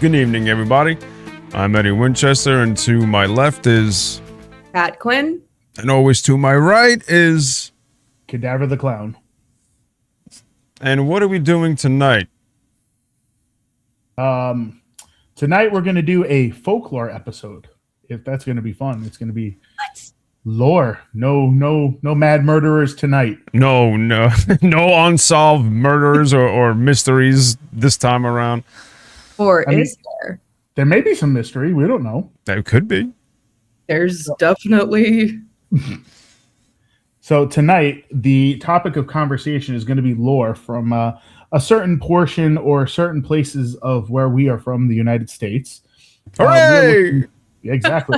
Good evening, everybody. I'm Eddie Winchester, and to my left is Pat Quinn. And always to my right is Cadaver the Clown. And what are we doing tonight? Tonight we're going to do a folklore episode. If that's going to be fun, it's going to be lore. No mad murderers tonight. No unsolved murders or mysteries this time around. Or is there? There may be some mystery. We don't know. That could be. There's definitely. So tonight, the topic of conversation is going to be lore from a certain portion or certain places of where we are from, the United States. Hooray! Exactly.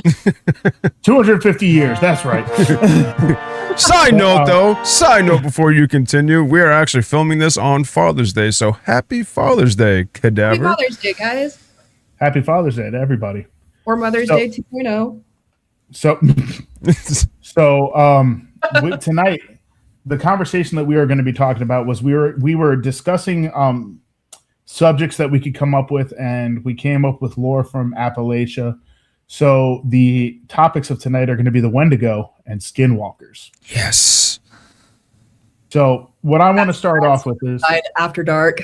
250 years. That's right. Side note before you continue, we are actually filming this on Father's Day, so happy Father's Day, Cadaver. Happy Father's Day, guys. Happy Father's Day to everybody. Or Mother's Day 2.0. Tonight, the conversation that we are going to be talking about was we were discussing subjects that we could come up with, and we came up with lore from Appalachia. So the topics of tonight are going to be the Wendigo and Skinwalkers. Yes. So what I want to start off with is After Dark.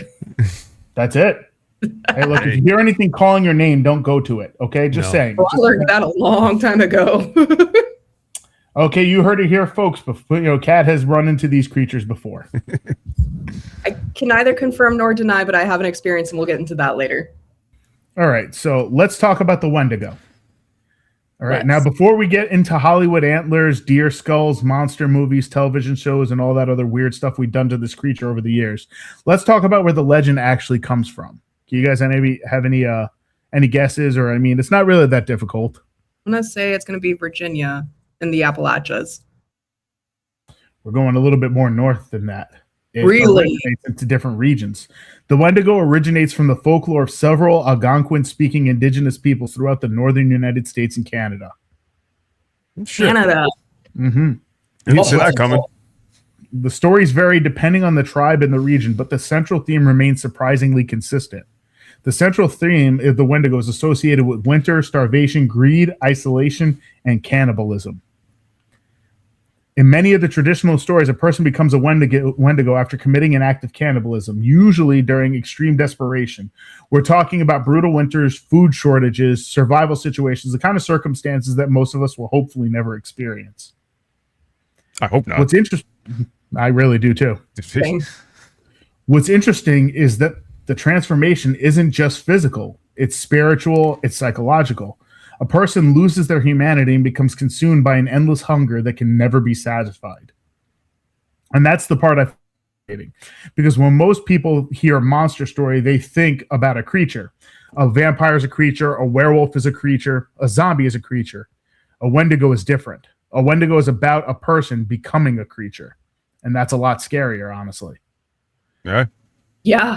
That's it. Hey, look, if you hear anything calling your name, don't go to it. Okay, saying. Well, I learned that a long time ago. Okay, you heard it here, folks. Before, Kat has run into these creatures before. I can neither confirm nor deny, but I have an experience, and we'll get into that later. All right, so let's talk about the Wendigo. All right, Yes. Now before we get into Hollywood antlers, deer skulls, monster movies, television shows, and all that other weird stuff we've done to this creature over the years, let's talk about where the legend actually comes from. Do you guys maybe have any guesses? Or, I mean, it's not really that difficult. I'm going to say it's going to be Virginia in the Appalachians. We're going a little bit more north than that. It Really? originates into different regions. The Wendigo originates from the folklore of several Algonquin-speaking indigenous peoples throughout the northern United States and Canada. Shit. Canada. Mm-hmm. You didn't see that coming. The stories vary depending on the tribe and the region, but the central theme remains surprisingly consistent. The central theme of the Wendigo is associated with winter, starvation, greed, isolation, and cannibalism. In many of the traditional stories, a person becomes a Wendigo after committing an act of cannibalism, usually during extreme desperation. We're talking about brutal winters, food shortages, survival situations, the kind of circumstances that most of us will hopefully never experience. I hope not. What's interesting, I really do too. Same. What's interesting is that the transformation isn't just physical, it's spiritual, it's psychological. A person loses their humanity and becomes consumed by an endless hunger that can never be satisfied. And that's the part I find, because when most people hear a monster story, they think about a creature. A vampire is a creature, a werewolf is a creature, a zombie is a creature. A Wendigo is different. A Wendigo is about a person becoming a creature. And that's a lot scarier, honestly. Yeah. Yeah.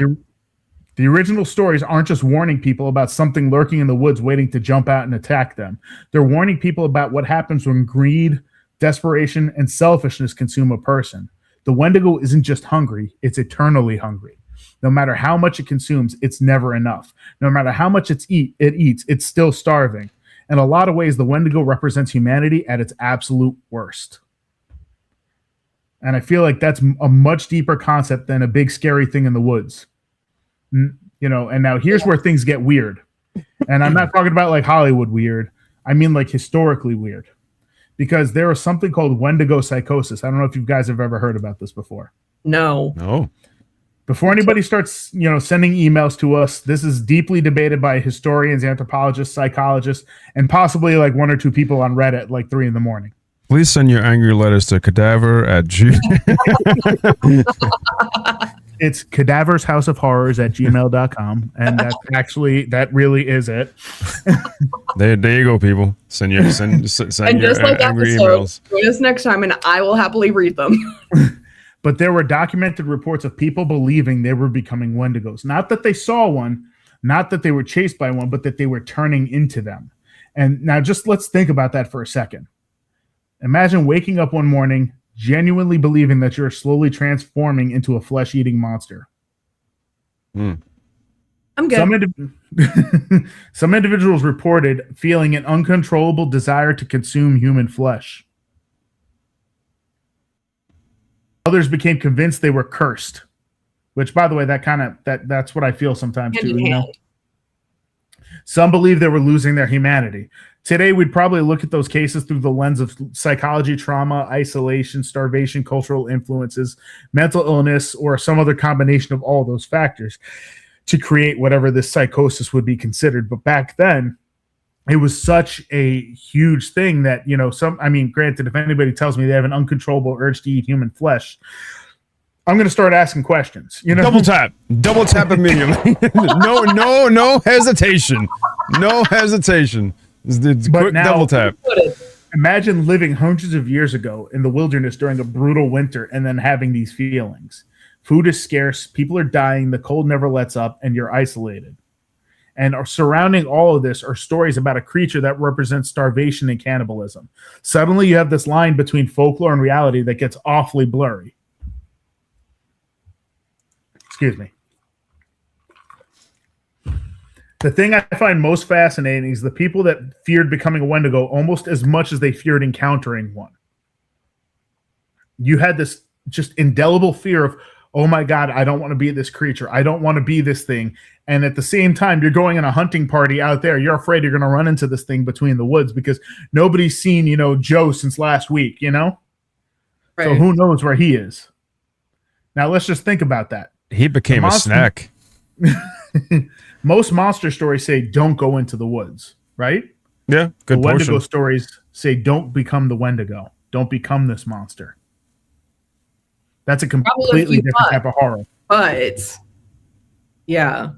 The original stories aren't just warning people about something lurking in the woods waiting to jump out and attack them. They're warning people about what happens when greed, desperation, and selfishness consume a person. The Wendigo isn't just hungry, it's eternally hungry. No matter how much it consumes, it's never enough. No matter how much it eats, it's still starving. In a lot of ways, the Wendigo represents humanity at its absolute worst. And I feel like that's a much deeper concept than a big scary thing in the woods. And now here's where things get weird. And I'm not talking about like Hollywood weird. I mean like historically weird. Because there is something called Wendigo psychosis. I don't know if you guys have ever heard about this before. No. Before anybody starts, sending emails to us, this is deeply debated by historians, anthropologists, psychologists, and possibly like one or two people on Reddit at like 3 a.m. Please send your angry letters to cadaver@gmail. It's cadavershouseofhorrors@gmail.com. And that really is it. There you go, people. Send your And just like angry episodes, emails. join us next time, and I will happily read them. But there were documented reports of people believing they were becoming Wendigos. Not that they saw one, not that they were chased by one, but that they were turning into them. And now just let's think about that for a second. Imagine waking up one morning, genuinely believing that you're slowly transforming into a flesh-eating monster. I'm good. Some individuals reported feeling an uncontrollable desire to consume human flesh. Others became convinced they were cursed, which, by the way, that's what I feel sometimes Hand too. in You know, hand. some believe they were losing their humanity. Today, we'd probably look at those cases through the lens of psychology, trauma, isolation, starvation, cultural influences, mental illness, or some other combination of all those factors to create whatever this psychosis would be considered. But back then, it was such a huge thing that, you know, granted, if anybody tells me they have an uncontrollable urge to eat human flesh, I'm going to start asking questions. You know, Double tap immediately. No hesitation. No hesitation. It's But quick now- double tap. Imagine living hundreds of years ago in the wilderness during a brutal winter and then having these feelings. Food is scarce, people are dying, the cold never lets up, and you're isolated. And surrounding all of this are stories about a creature that represents starvation and cannibalism. Suddenly you have this line between folklore and reality that gets awfully blurry. Excuse me. The thing I find most fascinating is the people that feared becoming a Wendigo almost as much as they feared encountering one. You had this just indelible fear of, oh my God, I don't want to be this creature. I don't want to be this thing. And at the same time, you're going on a hunting party out there. You're afraid you're going to run into this thing between the woods because nobody's seen, you know, Joe since last week, you know? Right. So who knows where he is? Now let's just think about that. He became a snack. Most monster stories say don't go into the woods, right? Yeah, good The Wendigo portion. stories say don't become the Wendigo. Don't become this monster. That's a completely different type of horror. But yeah.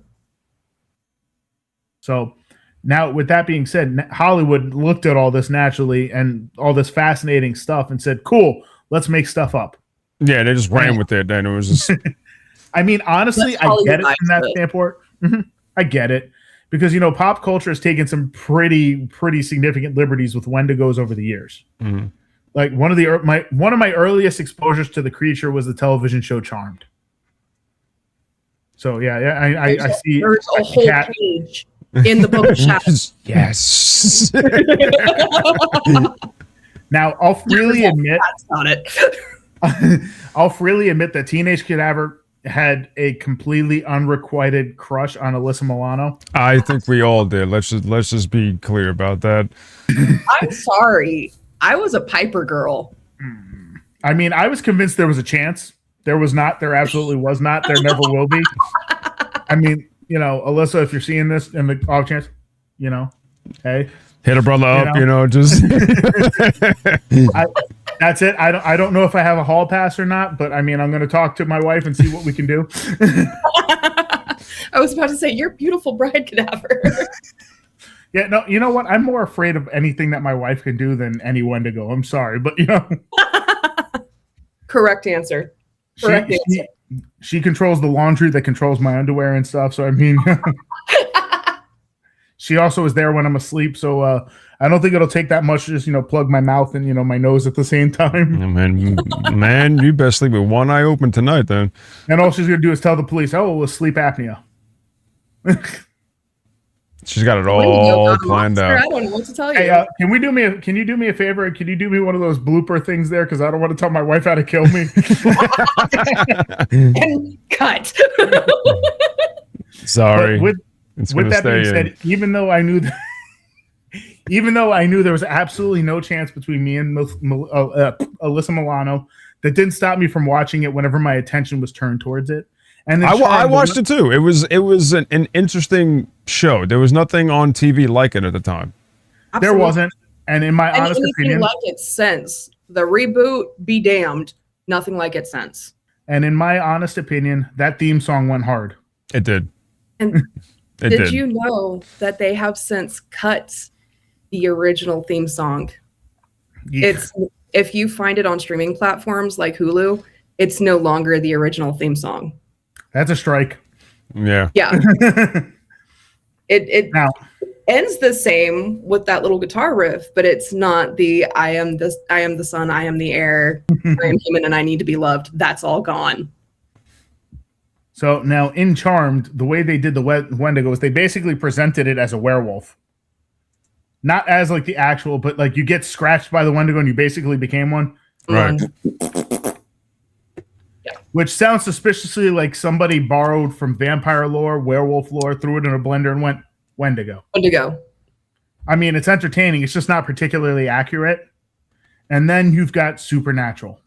So now, with that being said, Hollywood looked at all this naturally and all this fascinating stuff and said, cool, let's make stuff up. Yeah, they just ran with it. Then it was just I mean, honestly, I get it from that standpoint. I get it. Because, you know, pop culture has taken some pretty significant liberties with Wendigos over the years. mm-hmm. Like one of my earliest exposures to the creature was the television show Charmed. So yeah, I see. There's a whole page in the book of shadows. Yes. Now I'll freely admit That's not it. I'll freely admit that Teenage Cadaver had a completely unrequited crush on Alyssa Milano. I think we all did. Let's just be clear about that. I'm sorry. I was a Piper girl. I mean, I was convinced there was a chance. There was not. There absolutely was not. There never will be. I mean, you know, Alyssa, if you're seeing this in the off chance, you know, hey, hit a brother up, you know, just. That's it. I don't know if I have a hall pass or not, but I mean, I'm going to talk to my wife and see what we can do. I was about to say, you're beautiful bride cadaver. Yeah, no, you know what? I'm more afraid of anything that my wife can do than any Wendigo. I'm sorry, but you know. Correct answer. She controls the laundry that controls my underwear and stuff. So I mean, she also is there when I'm asleep. So I don't think it'll take that much to just, you know, plug my mouth and, you know, my nose at the same time. Man, you best sleep with one eye open tonight then. And all she's gonna do is tell the police, "Oh, it was sleep apnea." She's got it all planned out. I don't know what to tell you. Hey, can you do me a favor? Can you do me one of those blooper things there? Because I don't want to tell my wife how to kill me. And cut. Sorry. With that being said, even though I knew there was absolutely no chance between me and Alyssa Milano, that didn't stop me from watching it whenever my attention was turned towards it. And I watched it too. It was an interesting show. There was nothing on TV like it at the time. Absolutely. There wasn't. And in my honest opinion, like it since the reboot, be damned, nothing like it since. And in my honest opinion, that theme song went hard. It did. And did you know that they have since cut the original theme song? Yeah. It's if you find it on streaming platforms like Hulu, it's no longer the original theme song. That's a strike. Yeah. Yeah. It now ends the same with that little guitar riff, but it's not the I am the sun, I am the air, I am human and I need to be loved. That's all gone. So now in Charmed, the way they did the Wendigo is they basically presented it as a werewolf. Not as like the actual, but like you get scratched by the Wendigo and you basically became one. Right. Yeah. Which sounds suspiciously like somebody borrowed from vampire lore, werewolf lore, threw it in a blender and went Wendigo. Wendigo. I mean, it's entertaining. It's just not particularly accurate. And then you've got Supernatural.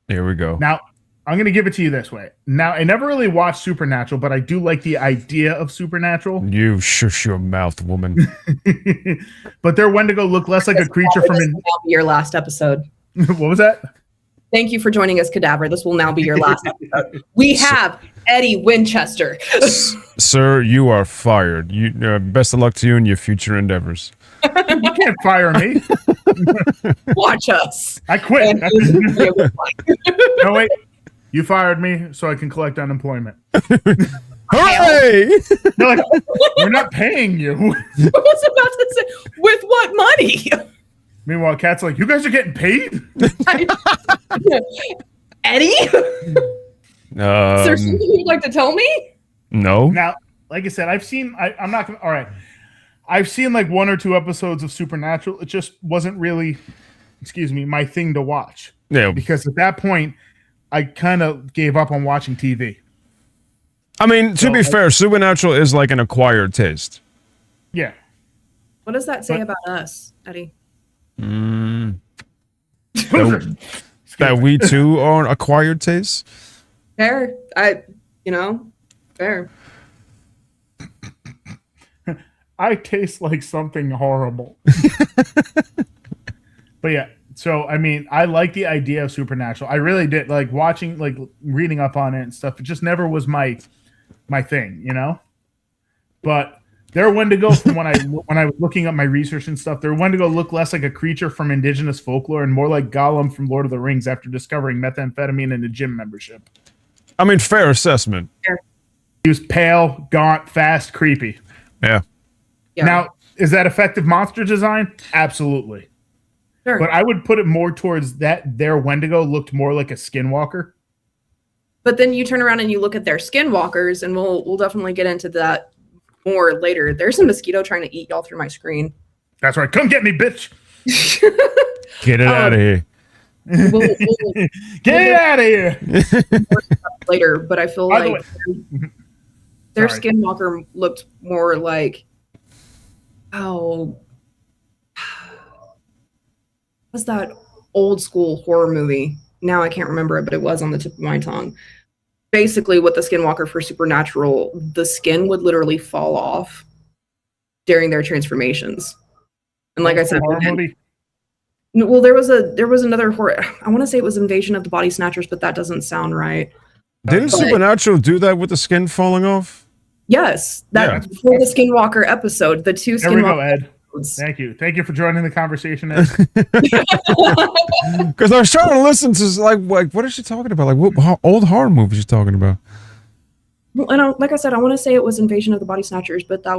Here we go. Now, I'm going to give it to you this way. Now, I never really watched Supernatural, but I do like the idea of Supernatural. You shush your mouth, woman. But their Wendigo look less like a creature from... This will now be your last episode. What was that? Thank you for joining us, Cadaver. This will now be your last episode. We have Eddie Winchester. Sir, you are fired. Best of luck to you in your future endeavors. You can't fire me. Watch us. I quit. No, wait. You fired me so I can collect unemployment. Hooray! They're like, we're not paying you. I was about to say, with what money? Meanwhile, Kat's like, you guys are getting paid? Eddie? Is there something you'd like to tell me? No. Now, like I said, I've seen like 1 or 2 episodes of Supernatural. It just wasn't really, my thing to watch. Yeah. Because at that point, I kind of gave up on watching TV. I mean, to be fair, Supernatural is like an acquired taste. Yeah. What does that say about us, Eddie? That we too are acquired taste? Fair. Fair. I taste like something horrible. But yeah, so I mean, I like the idea of Supernatural. I really did like watching, like reading up on it and stuff. It just never was my thing, But their Wendigo, from when I was looking up my research and stuff, their Wendigo looked less like a creature from indigenous folklore and more like Gollum from Lord of the Rings after discovering methamphetamine in a gym membership. I mean, fair assessment. Fair. He was pale, gaunt, fast, creepy. Yeah. Now, is that effective monster design? Absolutely. Sure. But I would put it more towards that their Wendigo looked more like a Skinwalker. But then you turn around and you look at their Skinwalkers, and we'll definitely get into that more later. There's a mosquito trying to eat y'all through my screen. That's right. Come get me, bitch. Get it out of here. Get it out of here. Later, but I feel By like their Skinwalker looked more like, what's that old school horror movie? Now I can't remember it, but it was on the tip of my tongue. Basically, with the Skinwalker for Supernatural, the skin would literally fall off during their transformations. And like I said, well, there was another horror. I want to say it was Invasion of the Body Snatchers, but that doesn't sound right. Didn't Supernatural do that with the skin falling off? Yes, for the Skinwalker episode, the 2 Skinwalker. There we go, Ed. Thank you for joining the conversation, Ed. Because I was trying to listen to like what is she talking about? Like what old horror movies she talking about? Well, and like I said, I want to say it was Invasion of the Body Snatchers, but that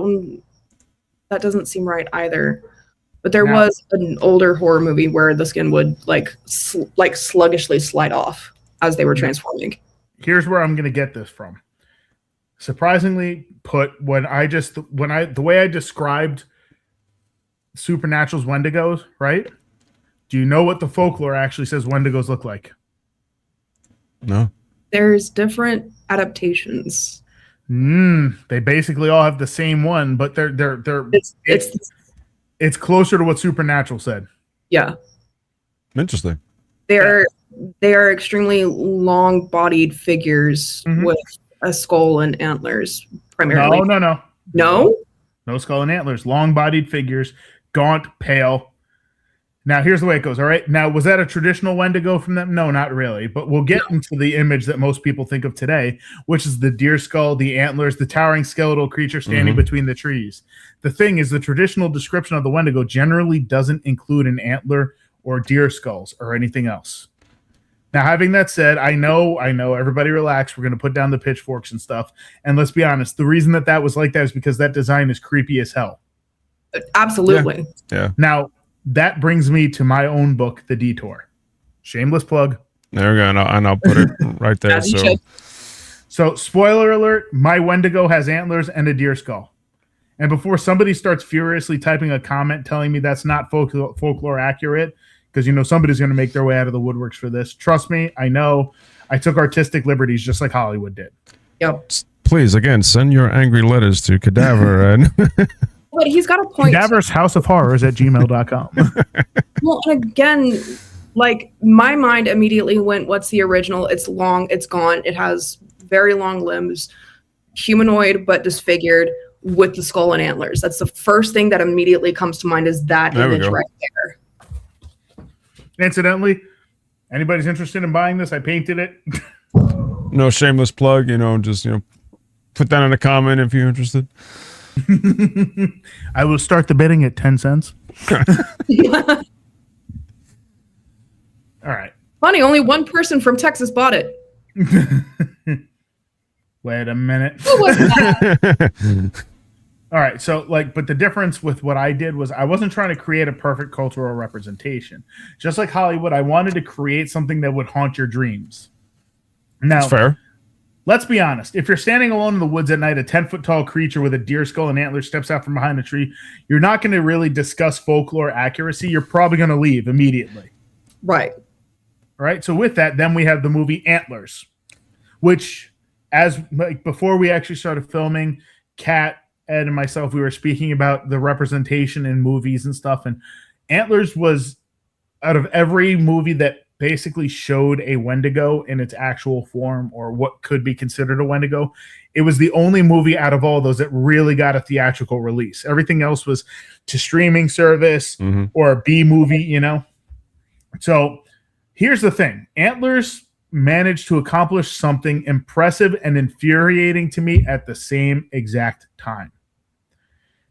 doesn't seem right either. But there was an older horror movie where the skin would like sluggishly slide off as they were transforming. Here's where I'm going to get this from. Surprisingly put, the way I described Supernatural's Wendigos, right? Do you know what the folklore actually says Wendigos look like? No. There's different adaptations. They basically all have the same one, but it's closer to what Supernatural said. Yeah. Interesting. They are extremely long-bodied figures with a skull and antlers, primarily. No skull and antlers. Long-bodied figures, gaunt, pale. Now, here's the way it goes, all right? Now, was that a traditional Wendigo from them? No, not really. But we'll get into the image that most people think of today, which is the deer skull, the antlers, the towering skeletal creature standing between the trees. The thing is, the traditional description of the Wendigo generally doesn't include an antler or deer skulls or anything else. Now, having that said, I know, everybody relax. We're going to put down the pitchforks and stuff. And let's be honest, the reason that was like that is because that design is creepy as hell. Absolutely. Yeah. Now, that brings me to my own book, The Detour. Shameless plug. There we go. And I'll put it right there. So, spoiler alert, my Wendigo has antlers and a deer skull. And before somebody starts furiously typing a comment telling me that's not folklore accurate, because, somebody's going to make their way out of the woodworks for this. Trust me, I know. I took artistic liberties just like Hollywood did. Yep. Please, again, send your angry letters to Cadaver. But he's got a point. Cadaver's House of Horrors at gmail.com. Well, and again, like, my mind immediately went, what's the original? It's long, it's gaunt, it has very long limbs, humanoid but disfigured with the skull and antlers. That's the first thing that immediately comes to mind, is that image right there. Incidentally, anybody's interested in buying this, I painted it. No shameless plug, just, put that in a comment if you're interested. I will start the bidding at 10 cents. All right. Funny, only one person from Texas bought it. Wait a minute. Who was that? All right, so but the difference with what I did was I wasn't trying to create a perfect cultural representation. Just like Hollywood, I wanted to create something that would haunt your dreams. Now, that's fair. Let's be honest. If you're standing alone in the woods at night, a 10-foot-tall creature with a deer skull and antlers steps out from behind a tree, you're not going to really discuss folklore accuracy. You're probably going to leave immediately. Right. All right, so with that, then we have the movie Antlers, which, before we actually started filming, Kat, Ed, and myself, we were speaking about the representation in movies and stuff, and Antlers was, out of every movie that basically showed a Wendigo in its actual form, or what could be considered a Wendigo, it was the only movie out of all those that really got a theatrical release. Everything else was to streaming service or a B movie, So here's the thing. Antlers managed to accomplish something impressive and infuriating to me at the same exact time.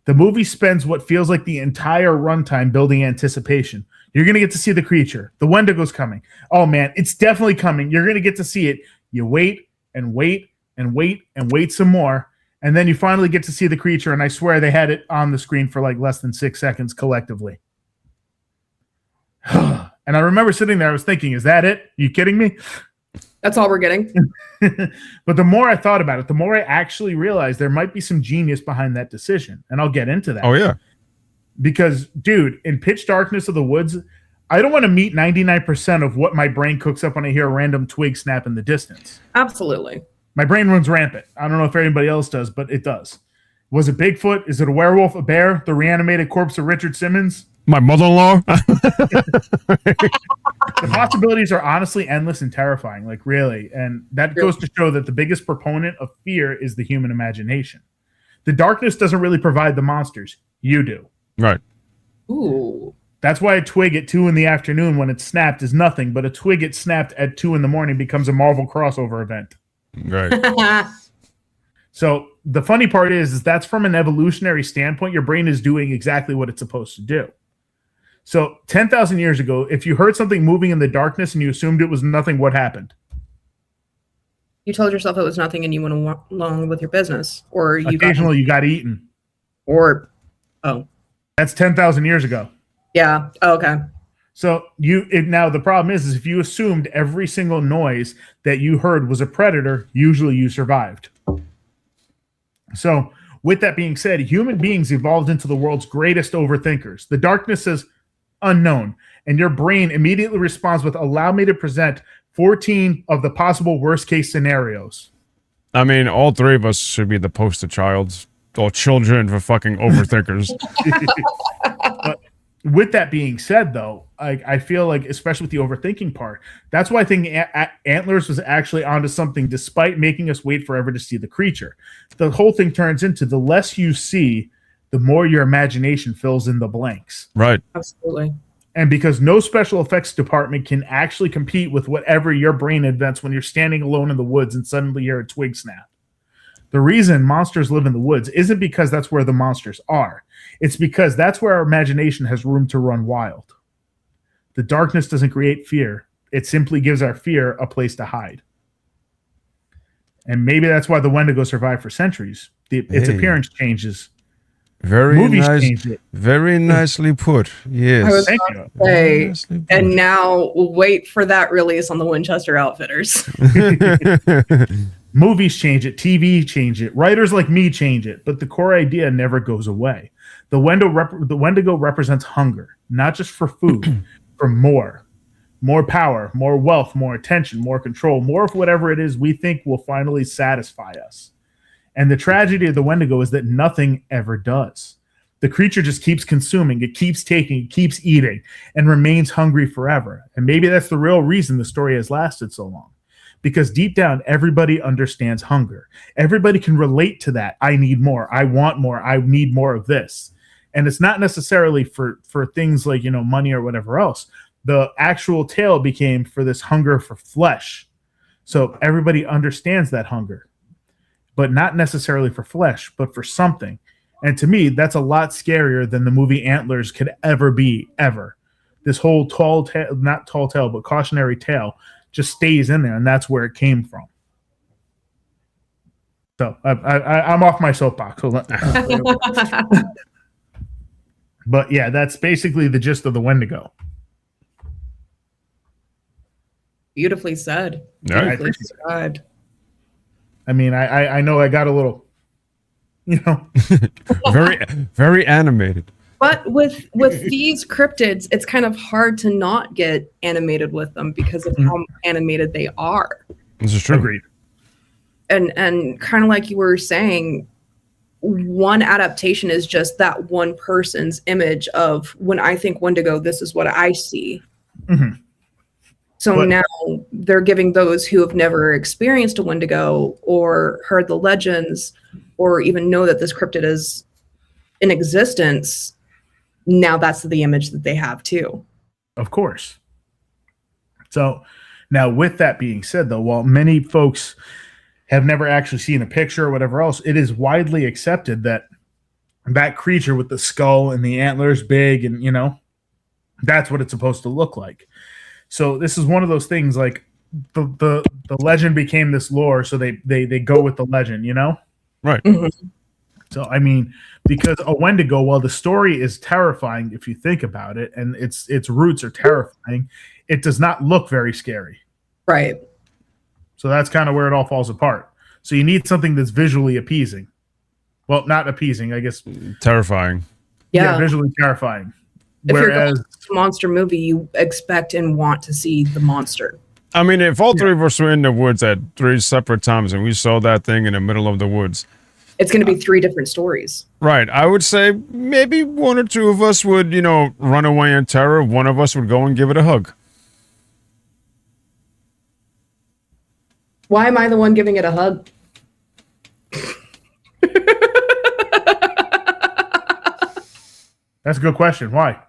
The movie spends what feels like the entire runtime building anticipation. You're going to get to see the creature. The Wendigo's coming. Oh, man, it's definitely coming. You're going to get to see it. You wait and wait and wait and wait some more, and then you finally get to see the creature, and I swear they had it on the screen for less than 6 seconds collectively. And I remember sitting there, I was thinking, is that it? Are you kidding me? That's all we're getting. But the more I thought about it, the more I actually realized there might be some genius behind that decision. And I'll get into that. Oh, yeah. Because, dude, in pitch darkness of the woods, I don't want to meet 99% of what my brain cooks up when I hear a random twig snap in the distance. Absolutely. My brain runs rampant. I don't know if anybody else does, but it does. Was it Bigfoot? Is it a werewolf, a bear, the reanimated corpse of Richard Simmons? My mother-in-law? The possibilities are honestly endless and terrifying, really. And that goes to show that the biggest proponent of fear is the human imagination. The darkness doesn't really provide the monsters. You do. Right. Ooh. That's why a twig at 2 p.m. when it's snapped is nothing, but a twig it snapped at 2 a.m. becomes a Marvel crossover event. Right. So the funny part is that's from an evolutionary standpoint, your brain is doing exactly what it's supposed to do. So 10,000 years ago, if you heard something moving in the darkness and you assumed it was nothing, what happened? You told yourself it was nothing and you went along with your business. Or you got eaten. Or, that's 10,000 years ago. Yeah. Oh, okay. So now the problem is if you assumed every single noise that you heard was a predator, usually you survived. So with that being said, human beings evolved into the world's greatest overthinkers. The darkness is unknown, and your brain immediately responds with, allow me to present 14 of the possible worst case scenarios. I mean, all three of us should be the poster childs or children for fucking overthinkers. But with that being said, though, I feel like, especially with the overthinking part, that's why I think Antlers was actually onto something, despite making us wait forever to see the creature. The whole thing turns into the less you see, the more your imagination fills in the blanks. Right. Absolutely. And because no special effects department can actually compete with whatever your brain invents when you're standing alone in the woods and suddenly hear a twig snap. The reason monsters live in the woods isn't because that's where the monsters are. It's because that's where our imagination has room to run wild. The darkness doesn't create fear. It simply gives our fear a place to hide. And maybe that's why the Wendigo survived for centuries. Its appearance changes. Very nice. Very nicely put. Yes. I was about to say, and now wait for that release on the Winchester Outfitters. Movies change it, TV change it, writers like me change it, but the core idea never goes away. The Wendigo represents hunger, not just for food, for more power, more wealth, more attention, more control, more of whatever it is we think will finally satisfy us. And the tragedy of the Wendigo is that nothing ever does. The creature just keeps consuming, it keeps taking, it keeps eating, and remains hungry forever. And maybe that's the real reason the story has lasted so long. Because deep down, everybody understands hunger. Everybody can relate to that. I need more. I want more. I need more of this. And it's not necessarily for things like, money or whatever else. The actual tale became for this hunger for flesh. So everybody understands that hunger, but not necessarily for flesh, but for something. And to me, that's a lot scarier than the movie Antlers could ever be, ever. This whole not tall tale, but cautionary tale just stays in there, and that's where it came from. So I'm off my soapbox. But yeah, that's basically the gist of the Wendigo. Beautifully said. Beautifully described. I mean, I know I got a little, very, very animated. But with these cryptids, it's kind of hard to not get animated with them because of how animated they are. This is true. Agreed. And kind of like you were saying, one adaptation is just that one person's image of, when I think Wendigo, this is what I see. Mm-hmm. So now they're giving those who have never experienced a Wendigo or heard the legends or even know that this cryptid is in existence. Now that's the image that they have too. Of course. So now with that being said, though, while many folks have never actually seen a picture or whatever else, it is widely accepted that that creature with the skull and the antlers big and, that's what it's supposed to look like. So this is one of those things like the legend became this lore. So they go with the legend, Right. Mm-hmm. So, I mean, because a Wendigo, while the story is terrifying, if you think about it, and its roots are terrifying, it does not look very scary. Right. So that's kind of where it all falls apart. So you need something that's visually appeasing. Well, not appeasing, I guess. Terrifying. Yeah, visually terrifying. If you're going to a monster movie, you expect and want to see the monster. I mean, if all three of us were in the woods at 3 separate times and we saw that thing in the middle of the woods, it's going to be 3 different stories. Right. I would say maybe 1 or 2 of us would, run away in terror. 1 of us would go and give it a hug. Why am I the one giving it a hug? That's a good question. Why?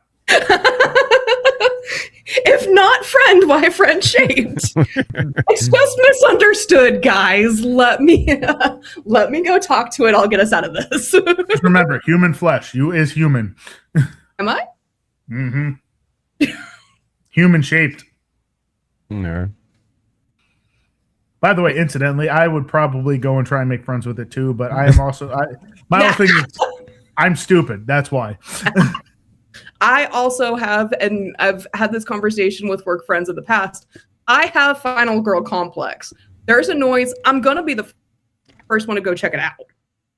If not friend, why friend shaped? It's just misunderstood, guys. Let me go talk to it. I'll get us out of this. Just remember, human flesh. You is human. Am I? Mm-hmm. Human shaped. No. By the way, incidentally, I would probably go and try and make friends with it too. But I am also my whole thing is I'm stupid. That's why. I also have, and I've had this conversation with work friends in the past, I have final girl complex. There's a noise. I'm going to be the first one to go check it out.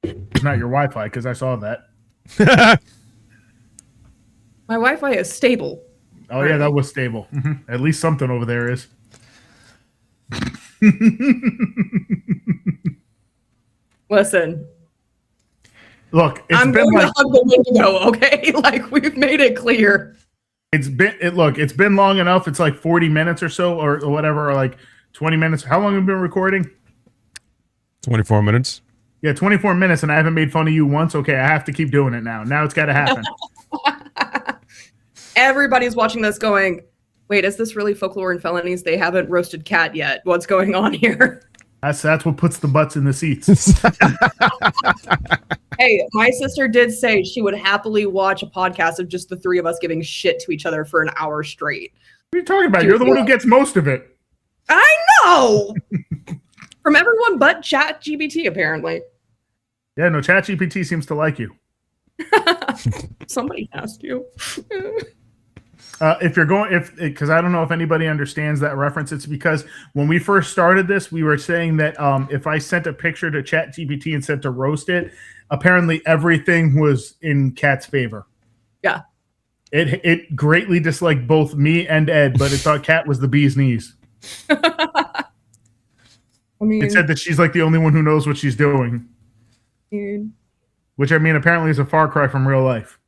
It's not your Wi-Fi, because I saw that. My Wi-Fi is stable. Oh, yeah, that was stable. Mm-hmm. At least something over there is. Listen. Look, I'm going to hug the Wendigo, okay? Like, we've made it clear. It's been long enough. It's like 40 minutes or so, or whatever, or like 20 minutes. How long have we been recording? 24 minutes. Yeah, 24 minutes, and I haven't made fun of you once. Okay, I have to keep doing it now. Now it's got to happen. Everybody's watching this going, wait, is this really Folklore and Felonies? They haven't roasted Cat yet. What's going on here? That's what puts the butts in the seats. Hey, my sister did say she would happily watch a podcast of just the 3 of us giving shit to each other for an hour straight. What are you talking about? You're the one who gets most of it. I know! From everyone but ChatGPT, apparently. Yeah, no, ChatGPT seems to like you. Somebody has to. If you're going, because I don't know if anybody understands that reference, it's because when we first started this, we were saying that if I sent a picture to ChatGPT and said to roast it, apparently everything was in Kat's favor. Yeah. It greatly disliked both me and Ed, but it thought Kat was the bee's knees. I mean, it said that she's like the only one who knows what she's doing. Dude. Which I mean, apparently is a far cry from real life.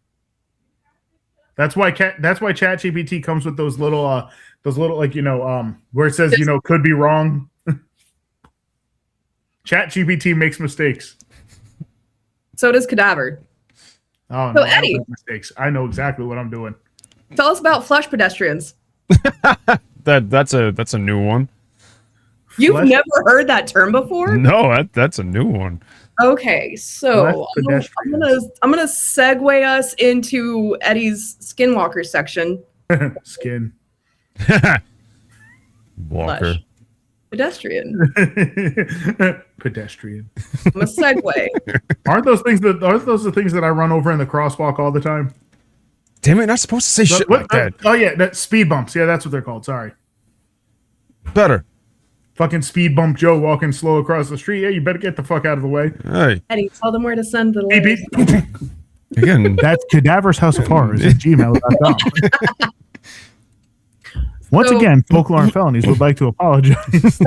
That's why ChatGPT comes with those little like, you know, where it says, you know, could be wrong. ChatGPT makes mistakes. So does Cadaver. Oh, so no, Eddie, I don't make mistakes. I know exactly what I'm doing. Tell us about flesh pedestrians. That's a new one. You've never heard that term before? No, that's a new one. Okay, so I'm gonna segue us into Eddie's Skinwalker section. Skin. Walker. Flesh. Pedestrian. Pedestrian. I'm a segue. Aren't those the things that I run over in the crosswalk all the time? Damn it, not supposed to say shit like that. Oh yeah, that speed bumps. Yeah, that's what they're called. Sorry. Better. Fucking speed bump Joe walking slow across the street. Yeah, you better get the fuck out of the way. Hey. Eddie, tell them where to send the Beep, letters. beep. Again, that's Cadaver's House of Horrors at gmail.com. Once again, Folklore and Felonies would like to apologize.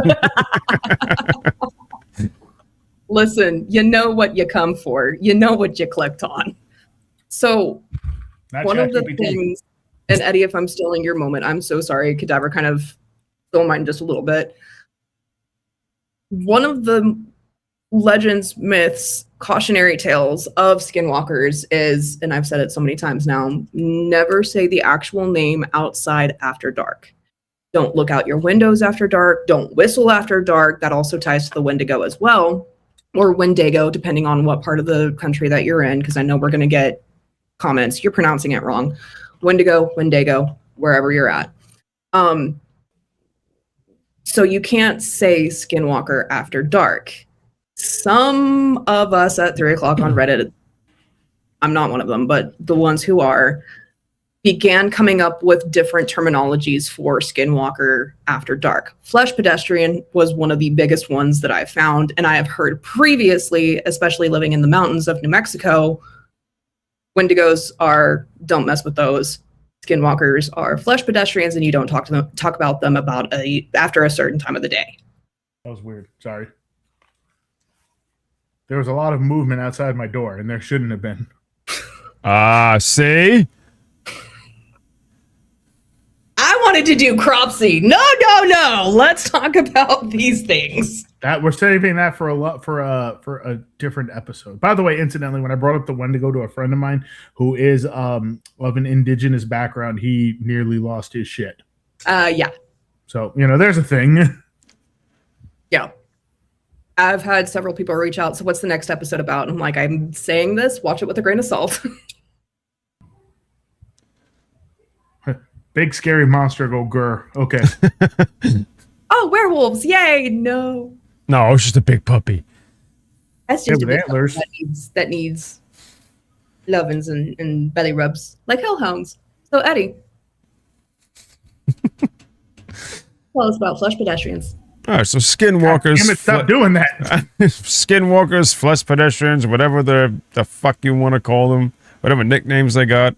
Listen, you know what you come for. You know what you clicked on. So one of the things, and Eddie, if I'm stealing your moment, I'm so sorry. Cadaver kind of stole mine just a little bit. One of the legends, myths, cautionary tales of skinwalkers is, and I've said it so many times now, never say the actual name outside after dark. Don't look out your windows after dark. Don't whistle after dark. That also ties to the Wendigo as well, or Wendigo, depending on what part of the country that you're in, because I know we're going to get comments. You're pronouncing it wrong. Wendigo, wherever you're at. So you can't say Skinwalker after dark. Some of us at 3 o'clock on Reddit, I'm not one of them, but the ones who are, began coming up with different terminologies for Skinwalker after dark. Flesh pedestrian was one of the biggest ones that I found, and I have heard previously, especially living in the mountains of New Mexico, Wendigos are, don't mess with those. Skinwalkers are flesh pedestrians, and you don't talk about them after a certain time of the day. That was weird. Sorry. There was a lot of movement outside my door, and there shouldn't have been. See? I wanted to do crop seed. No. Let's talk about these things. That we're saving that for a different episode. By the way, incidentally, when I brought up the Wendigo to a friend of mine who is of an indigenous background, he nearly lost his shit. Yeah. So, there's a thing. Yeah. I've had several people reach out. So what's the next episode about? And I'm like, I'm saying this, watch it with a grain of salt. Big scary monster go grr. Okay. Oh, werewolves. Yay. No. No, it's just a big puppy. That's just a big antlers. That needs lovins and belly rubs like hellhounds. So Eddie. Tell us about flesh pedestrians. All right, so skinwalkers. Damn it, stop doing that. Skinwalkers, flesh pedestrians, whatever the fuck you want to call them, whatever nicknames they got,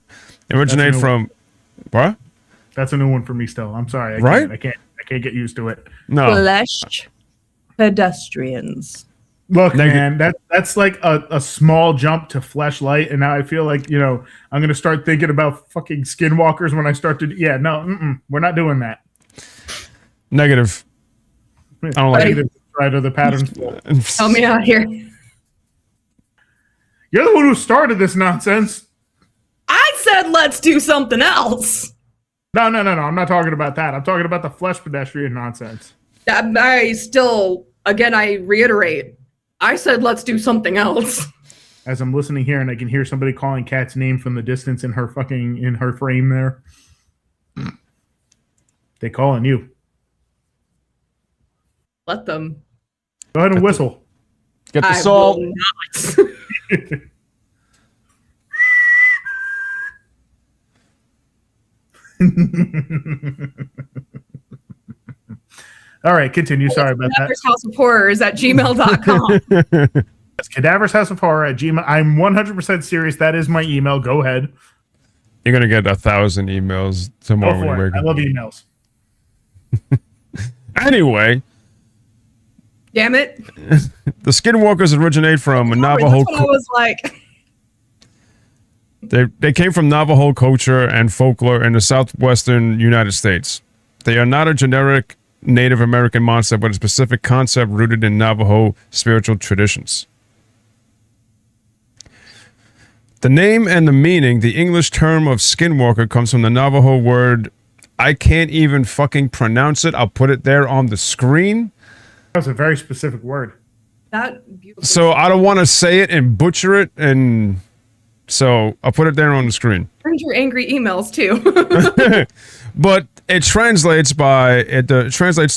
originate from. What? That's a new one for me still. I'm sorry. I can't get used to it. No. Flesh pedestrians. Look, man, that's like a small jump to fleshlight, and now I feel like, I'm going to start thinking about fucking skinwalkers when I start to... Yeah, no, we're not doing that. Negative. I don't like it. Right, or the patterns. Help me out here. You're the one who started this nonsense. I said let's do something else. No. I'm not talking about that. I'm talking about the flesh pedestrian nonsense. I still, again, I reiterate, I said let's do something else. As I'm listening here and I can hear somebody calling Kat's name from the distance in her frame there. They calling you. Let them. Go ahead and whistle. Get the salt. Will not. All right, continue. Sorry about that. Cadaver's House of Horrors at gmail.com. Yes, Cadaver's House of Horror at gmail. I'm 100% serious. That is my email. Go ahead. You're gonna get 1,000 emails tomorrow when you wake I up. love emails. Anyway, Damn it. the Skinwalkers originate from Navajo. That's what I was like. They came from Navajo culture and folklore in the southwestern United States. They are not a generic Native American monster, but a specific concept rooted in Navajo spiritual traditions. The name and the meaning, the English term of Skinwalker, comes from the Navajo word. I can't even fucking pronounce it. I'll put it there on the screen. That's a very specific word. That beautiful. So I don't want to say it and butcher it, and so I'll put it there on the screen. Send your angry emails too. But it translates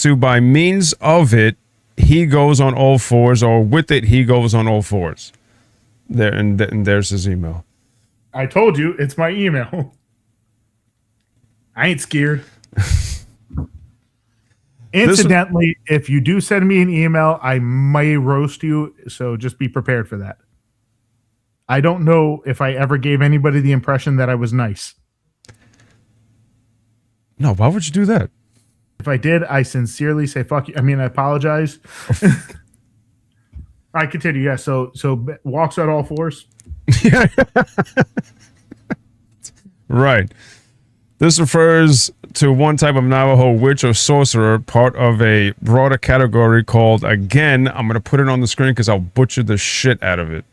to by means of it, he goes on all fours, or with it, he goes on all fours. There and there's his email. I told you, it's my email. I ain't scared. Incidentally, if you do send me an email, I may roast you, so just be prepared for that. I don't know if I ever gave anybody the impression that I was nice. No, why would you do that? If I did, I sincerely say fuck you. I mean, I apologize. All right, continue. Yeah, so walks on all fours. Right. This refers to one type of Navajo witch or sorcerer, part of a broader category called, again, I'm going to put it on the screen because I'll butcher the shit out of it,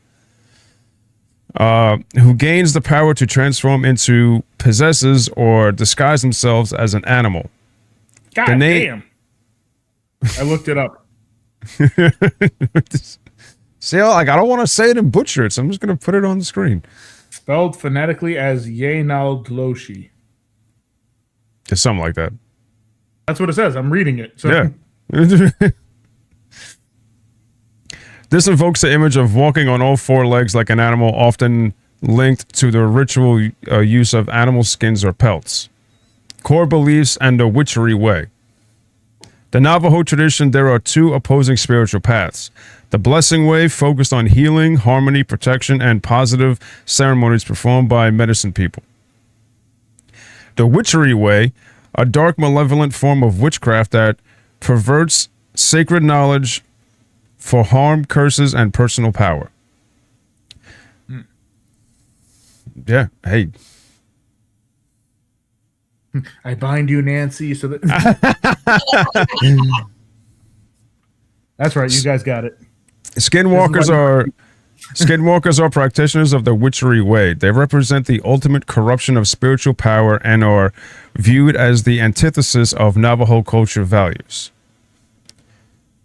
who gains the power to transform into, possesses, or disguise themselves as an animal. God damn. I looked it up. See, like, I don't want to say it and butcher it, so I'm just going to put it on the screen. Spelled phonetically as Yenaldloshi. It's something like that. That's what it says. I'm reading it. So. Yeah. This invokes the image of walking on all four legs like an animal, often linked to the ritual use of animal skins or pelts. Core beliefs and the witchery way. The Navajo tradition, there are two opposing spiritual paths. The blessing way, focused on healing, harmony, protection, and positive ceremonies performed by medicine people. The witchery way, a dark, malevolent form of witchcraft that perverts sacred knowledge for harm, curses, and personal power. Yeah, hey. I bind you, Nancy, so that... That's right, you guys got it. Skinwalkers are practitioners of the witchery way. They represent the ultimate corruption of spiritual power and are viewed as the antithesis of Navajo culture values.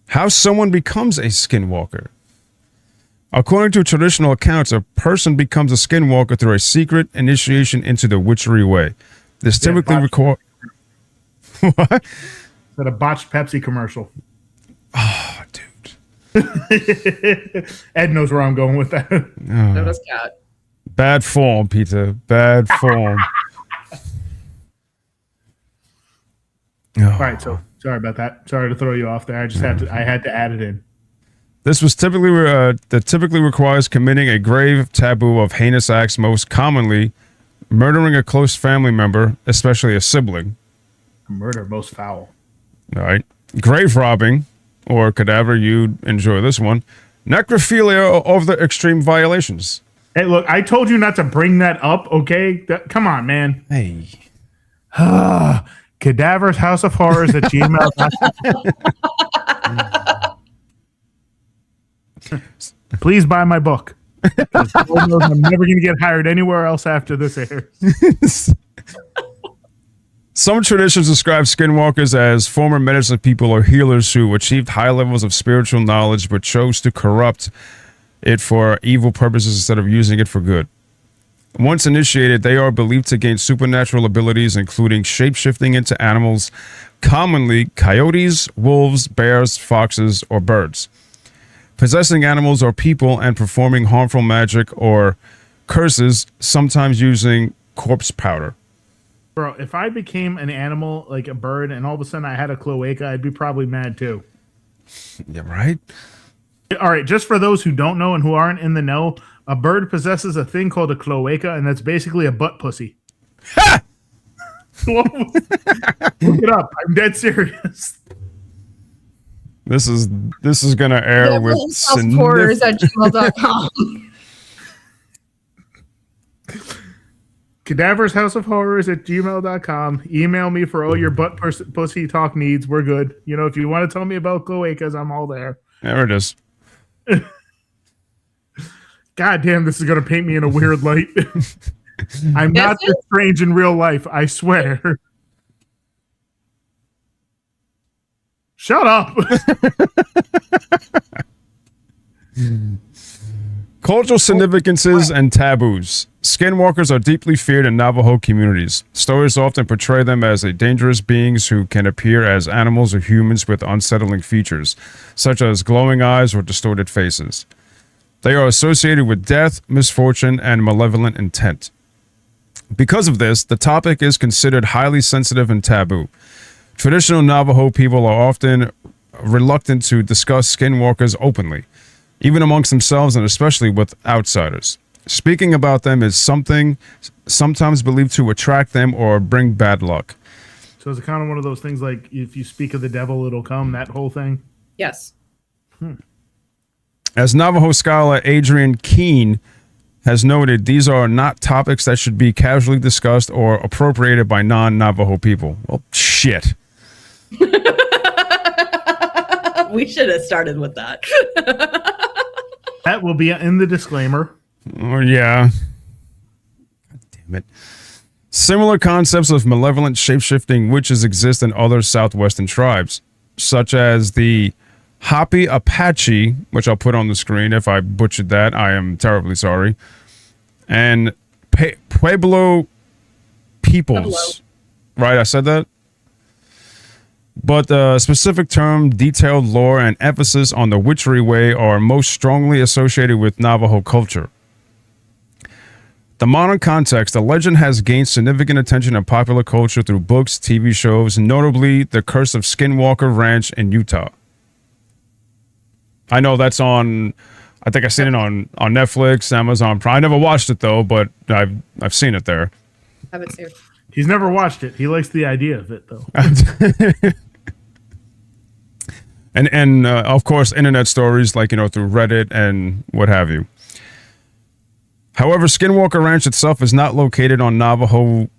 How someone becomes a skinwalker. According to traditional accounts, a person becomes a skinwalker through a secret initiation into the witchery way. This typically requires... What? Is that a botched Pepsi commercial? Oh, dude. Ed knows where I'm going with that. Notice cat. Bad form, Peter. Bad form. All right, so sorry about that. Sorry to throw you off there. I just had to add it in. This was typically requires committing a grave taboo of heinous acts, most commonly murdering a close family member, especially a sibling. Murder most foul. All right. Grave robbing, or cadaver, you'd enjoy this one. Necrophilia of the extreme violations. Hey, look, I told you not to bring that up, okay? Come on, man. Hey. Cadaver's House of Horrors at gmail.com. Please buy my book. Lord knows I'm never going to get hired anywhere else after this airs. Some traditions describe skinwalkers as former medicine people or healers who achieved high levels of spiritual knowledge but chose to corrupt it for evil purposes instead of using it for good. Once initiated, they are believed to gain supernatural abilities, including shape-shifting into animals, commonly coyotes, wolves, bears, foxes, or birds. Possessing animals or people and performing harmful magic or curses, sometimes using corpse powder. Bro, if I became an animal like a bird and all of a sudden I had a cloaca, I'd be probably mad too. Yeah, right? All right, just for those who don't know and who aren't in the know, a bird possesses a thing called a cloaca, and that's basically a butt pussy. Ha! Look it up. I'm dead serious. This is gonna air with horrors at gmail.com. Cadaver's House of Horrors at gmail.com. Email me for all your butt pussy talk needs. We're good. You know, if you want to tell me about cloacas, I'm all there. There it is. God damn, this is going to paint me in a weird light. I'm not this strange in real life, I swear. Shut up. Cultural significances and taboos. Skinwalkers are deeply feared in Navajo communities. Stories often portray them as dangerous beings who can appear as animals or humans with unsettling features, such as glowing eyes or distorted faces. They are associated with death, misfortune, and malevolent intent. Because of this, the topic is considered highly sensitive and taboo. Traditional Navajo people are often reluctant to discuss skinwalkers openly, even amongst themselves and especially with outsiders. Speaking about them is something sometimes believed to attract them or bring bad luck. So is it kind of one of those things like if you speak of the devil, it'll come, that whole thing? Yes. As Navajo scholar Adrian Keene has noted, these are not topics that should be casually discussed or appropriated by non-Navajo people. Well, shit. We should have started with that. That will be in the disclaimer. Oh, yeah. God damn it. Similar concepts of malevolent shape-shifting witches exist in other southwestern tribes, such as the Hopi Apache, which I'll put on the screen. If I butchered that, I am terribly sorry. And Pueblo peoples. Right, I said that? But the specific term, detailed lore, and emphasis on the witchery way are most strongly associated with Navajo culture. The modern context, the legend has gained significant attention in popular culture through books, TV shows, notably The Curse of Skinwalker Ranch in Utah. I know that's on, I think I've seen it on Netflix, Amazon Prime. I never watched it though, but I've seen it there. I haven't seen it. He's never watched it. He likes the idea of it though. and of course, internet stories like, through Reddit and what have you. However, Skinwalker Ranch itself is not located on Navajo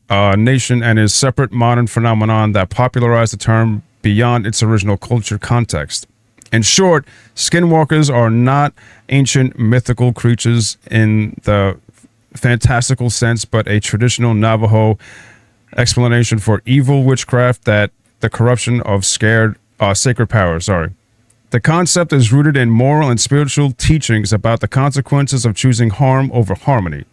Nation and is a separate modern phenomenon that popularized the term beyond its original culture context. In short, skinwalkers are not ancient mythical creatures in the fantastical sense, but a traditional Navajo explanation for evil witchcraft that the corruption of sacred power. The concept is rooted in moral and spiritual teachings about the consequences of choosing harm over harmony.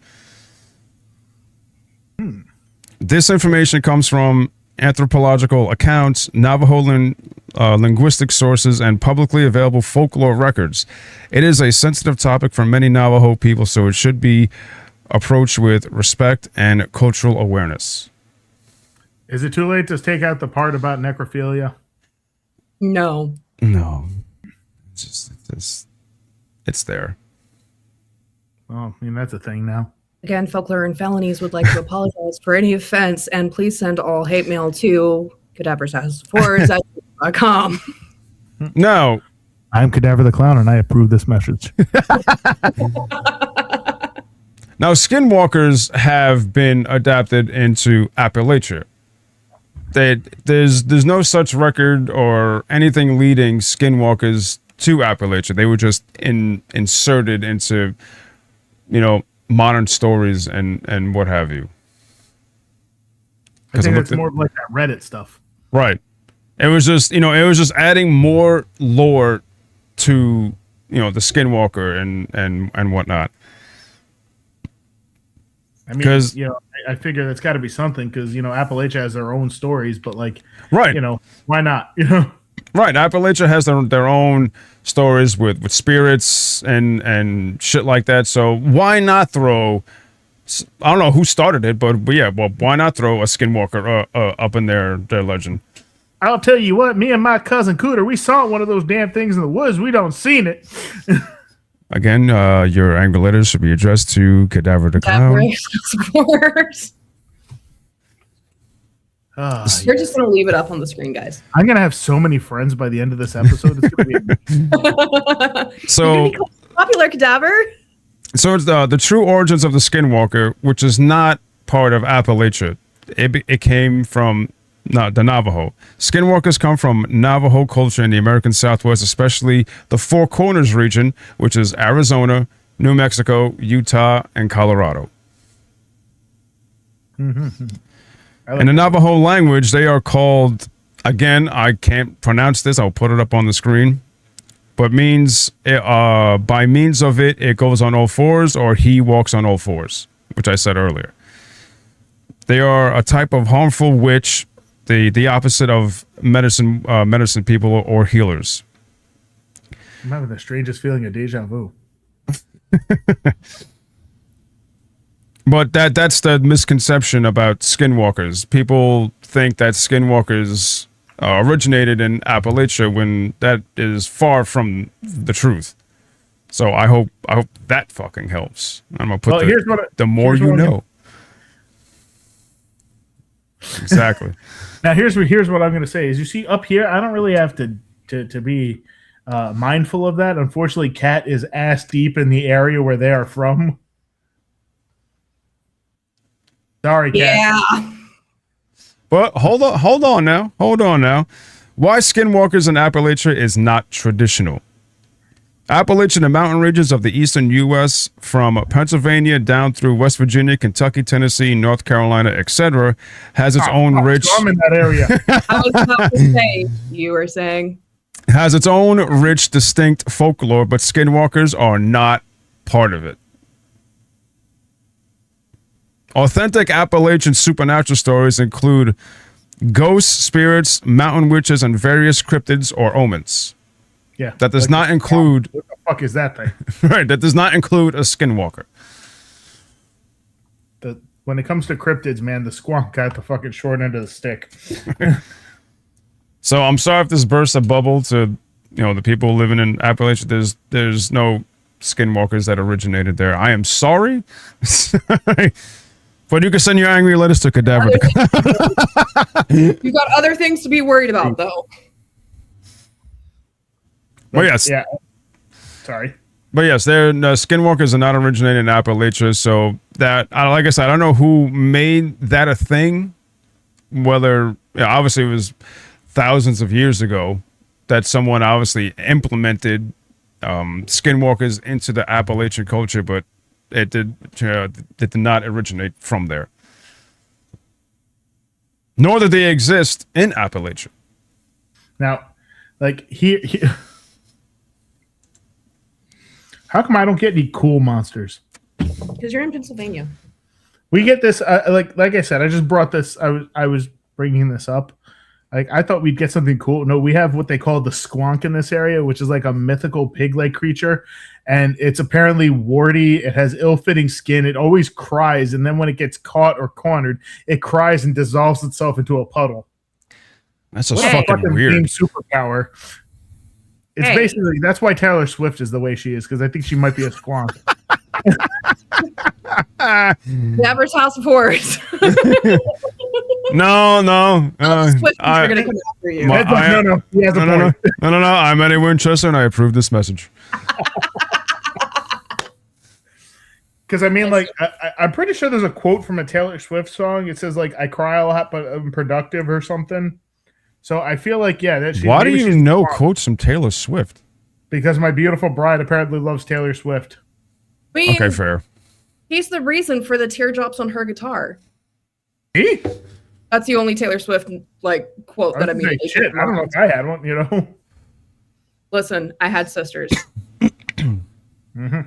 This information comes from anthropological accounts, Navajo linguistic sources, and publicly available folklore records. It is a sensitive topic for many Navajo people, so it should be approached with respect and cultural awareness. Is it too late to take out the part about necrophilia? No. It's there. Well, I mean, that's a thing now. Again, Folklore and Felonies would like to apologize for any offense, and please send all hate mail to cadavershouseforwards@gmail.com. No. I'm Cadaver the Clown, and I approve this message. Now, skinwalkers have been adapted into Appalachia. There's no such record or anything leading skinwalkers to Appalachia. They were just inserted into, modern stories and what have you. I think it's more like that Reddit stuff. Right. It was just, adding more lore to, the skinwalker and whatnot. I mean, I figure that's got to be something because, Appalachia has their own stories, but right. Why not? Right. Appalachia has their own stories with spirits and shit like that. So why not throw I don't know who started it, but yeah, well, why not throw a Skinwalker up in their legend? I'll tell you what, me and my cousin Cooter, we saw one of those damn things in the woods. We don't seen it. Again, your angry letters should be addressed to Cadaver the Clown. We're just going to leave it up on the screen, guys. I'm going to have so many friends by the end of this episode. It's going to be so popular, Cadaver. So it's the true origins of the Skinwalker, which is not part of Appalachia. It came from the Navajo. Skinwalkers come from Navajo culture in the American Southwest, especially the Four Corners region, which is Arizona, New Mexico, Utah, and Colorado. In the Navajo language, they are called, again, I can't pronounce this, I'll put it up on the screen, but means, by means of it, it goes on all fours, or he walks on all fours, which I said earlier. They are a type of harmful witch, the opposite of medicine people or healers. I'm having the strangest feeling of deja vu. But that's the misconception about Skinwalkers. People think that Skinwalkers originated in Appalachia when that is far from the truth. So I hope that fucking helps. I'm gonna put the more you know. Exactly. Now here's what I'm gonna say is, you see up here, I don't really have to be mindful of that. Unfortunately, Kat is ass deep in the area where they are from. Sorry, Kat. Yeah. But hold on now. Why Skinwalkers in Appalachia is not traditional. Appalachia and the mountain regions of the eastern U.S. from Pennsylvania down through West Virginia, Kentucky, Tennessee, North Carolina, etc., has its own rich. I'm in that area. I was about to say, you were saying. Has its own rich, distinct folklore, but Skinwalkers are not part of it. Authentic Appalachian supernatural stories include ghosts, spirits, mountain witches, and various cryptids or omens. Yeah. That does not include... What the fuck is that thing? Right, that does not include a Skinwalker. When it comes to cryptids, man, the squonk got the fucking short end of the stick. So I'm sorry if this bursts a bubble to the people living in Appalachia. There's no Skinwalkers that originated there. I am sorry. But you can send your angry letters to Cadaver. You've got other things to be worried about, though. Well, yes. Yeah. Sorry. But yes, Skinwalkers are not originated in Appalachia. So that, like I said, I don't know who made that a thing. Whether, obviously it was thousands of years ago that someone obviously implemented Skinwalkers into the Appalachian culture, but it did not originate from there. Nor did they exist in Appalachia. Now, like here how come I don't get any cool monsters? Because you're in Pennsylvania. We get this, like I said, I just brought this. I was bringing this up. Like, I thought we'd get something cool. No, we have what they call the squonk in this area, which is like a mythical pig-like creature, and it's apparently warty. It has ill-fitting skin. It always cries, and then when it gets caught or cornered, it cries and dissolves itself into a puddle. That's just fucking weird. Superpower. It's basically, that's why Taylor Swift is the way she is, because I think she might be a squonk. Never's House of Horrors. No. Swift are gonna come after you. No. He has a point. No. I'm anywhere in Chester, and I approve this message. Because I mean, like, I'm pretty sure there's a quote from a Taylor Swift song. It says like, "I cry a lot, but I'm productive" or something. So I feel like, yeah. Why do you know quotes from Taylor Swift? Because my beautiful bride apparently loves Taylor Swift. I mean, okay, fair. He's the reason for the teardrops on her guitar. He? That's the only Taylor Swift quote that I mean. Shit, I don't know if I had one. Listen, I had sisters. Mm-hmm.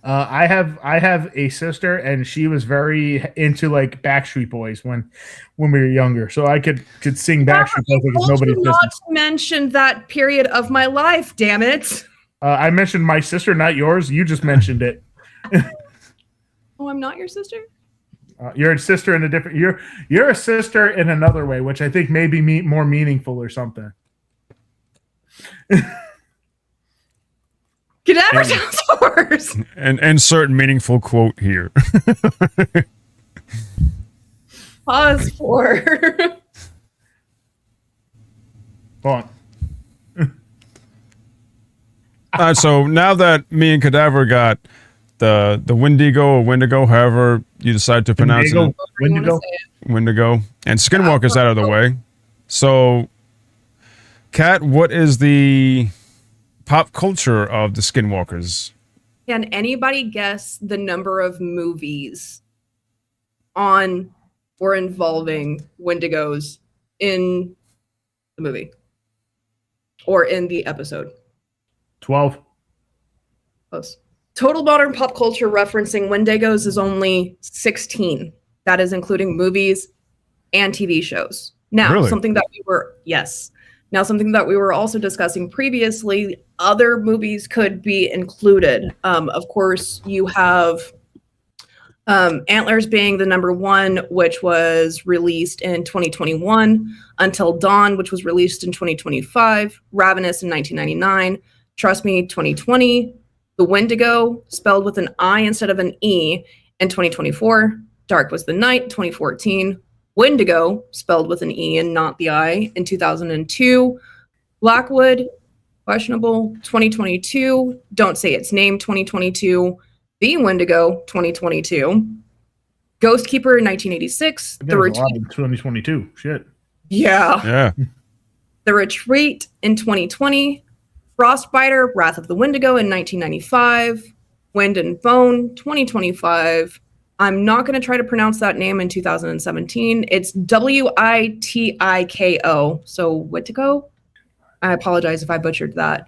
I have a sister, and she was very into like Backstreet Boys when we were younger. So I could sing Backstreet Boys like nobody's business. Not mention that period of my life. Damn it! I mentioned my sister, not yours. You just mentioned it. Oh, I'm not your sister? You're a sister in a different. You're a sister in another way, which I think may be more meaningful or something. Cadaver's House of Horrors. And insert meaningful quote here. Pause for. Go on. So now that me and Cadaver got the Wendigo, however you decide to pronounce Wendigo, and Skinwalker's out of the way. So, Kat, what is the pop culture of the Skinwalkers? Can anybody guess the number of movies on or involving Wendigos in the movie or in the episode? 12. Close. Total modern pop culture referencing Wendigos is only 16. That is including movies and TV shows. Now, really? something that we were also discussing previously, other movies could be included. Of course, you have Antlers being the number one, which was released in 2021, Until Dawn, which was released in 2025, Ravenous in 1999, Trust Me, 2020, The Wendigo, spelled with an I instead of an E, in 2024, Dark Was the Night, 2014, Wendigo, spelled with an E and not the I, in 2002, Blackwood, questionable, 2022, Don't Say Its Name, 2022, The Wendigo, 2022, Ghost Keeper, 1986, The Retreat, 2022, shit. Yeah. The Retreat in 2020, Frostbiter, Wrath of the Wendigo in 1995, Wind and Bone, 2025. I'm not going to try to pronounce that name in 2017. It's Witiko, so Witiko. I apologize if I butchered that.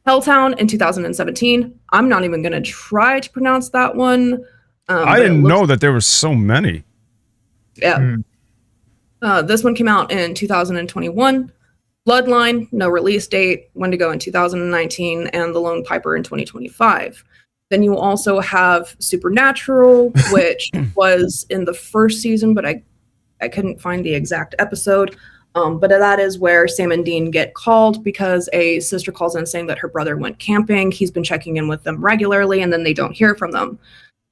Helltown in 2017. I'm not even going to try to pronounce that one. I didn't know that there were so many. Yeah. This one came out in 2021. Bloodline, no release date, Wendigo in 2019, and The Lone Piper in 2025. Then you also have Supernatural, which was in the first season, but I couldn't find the exact episode. But that is where Sam and Dean get called because a sister calls in saying that her brother went camping. He's been checking in with them regularly, and then they don't hear from them.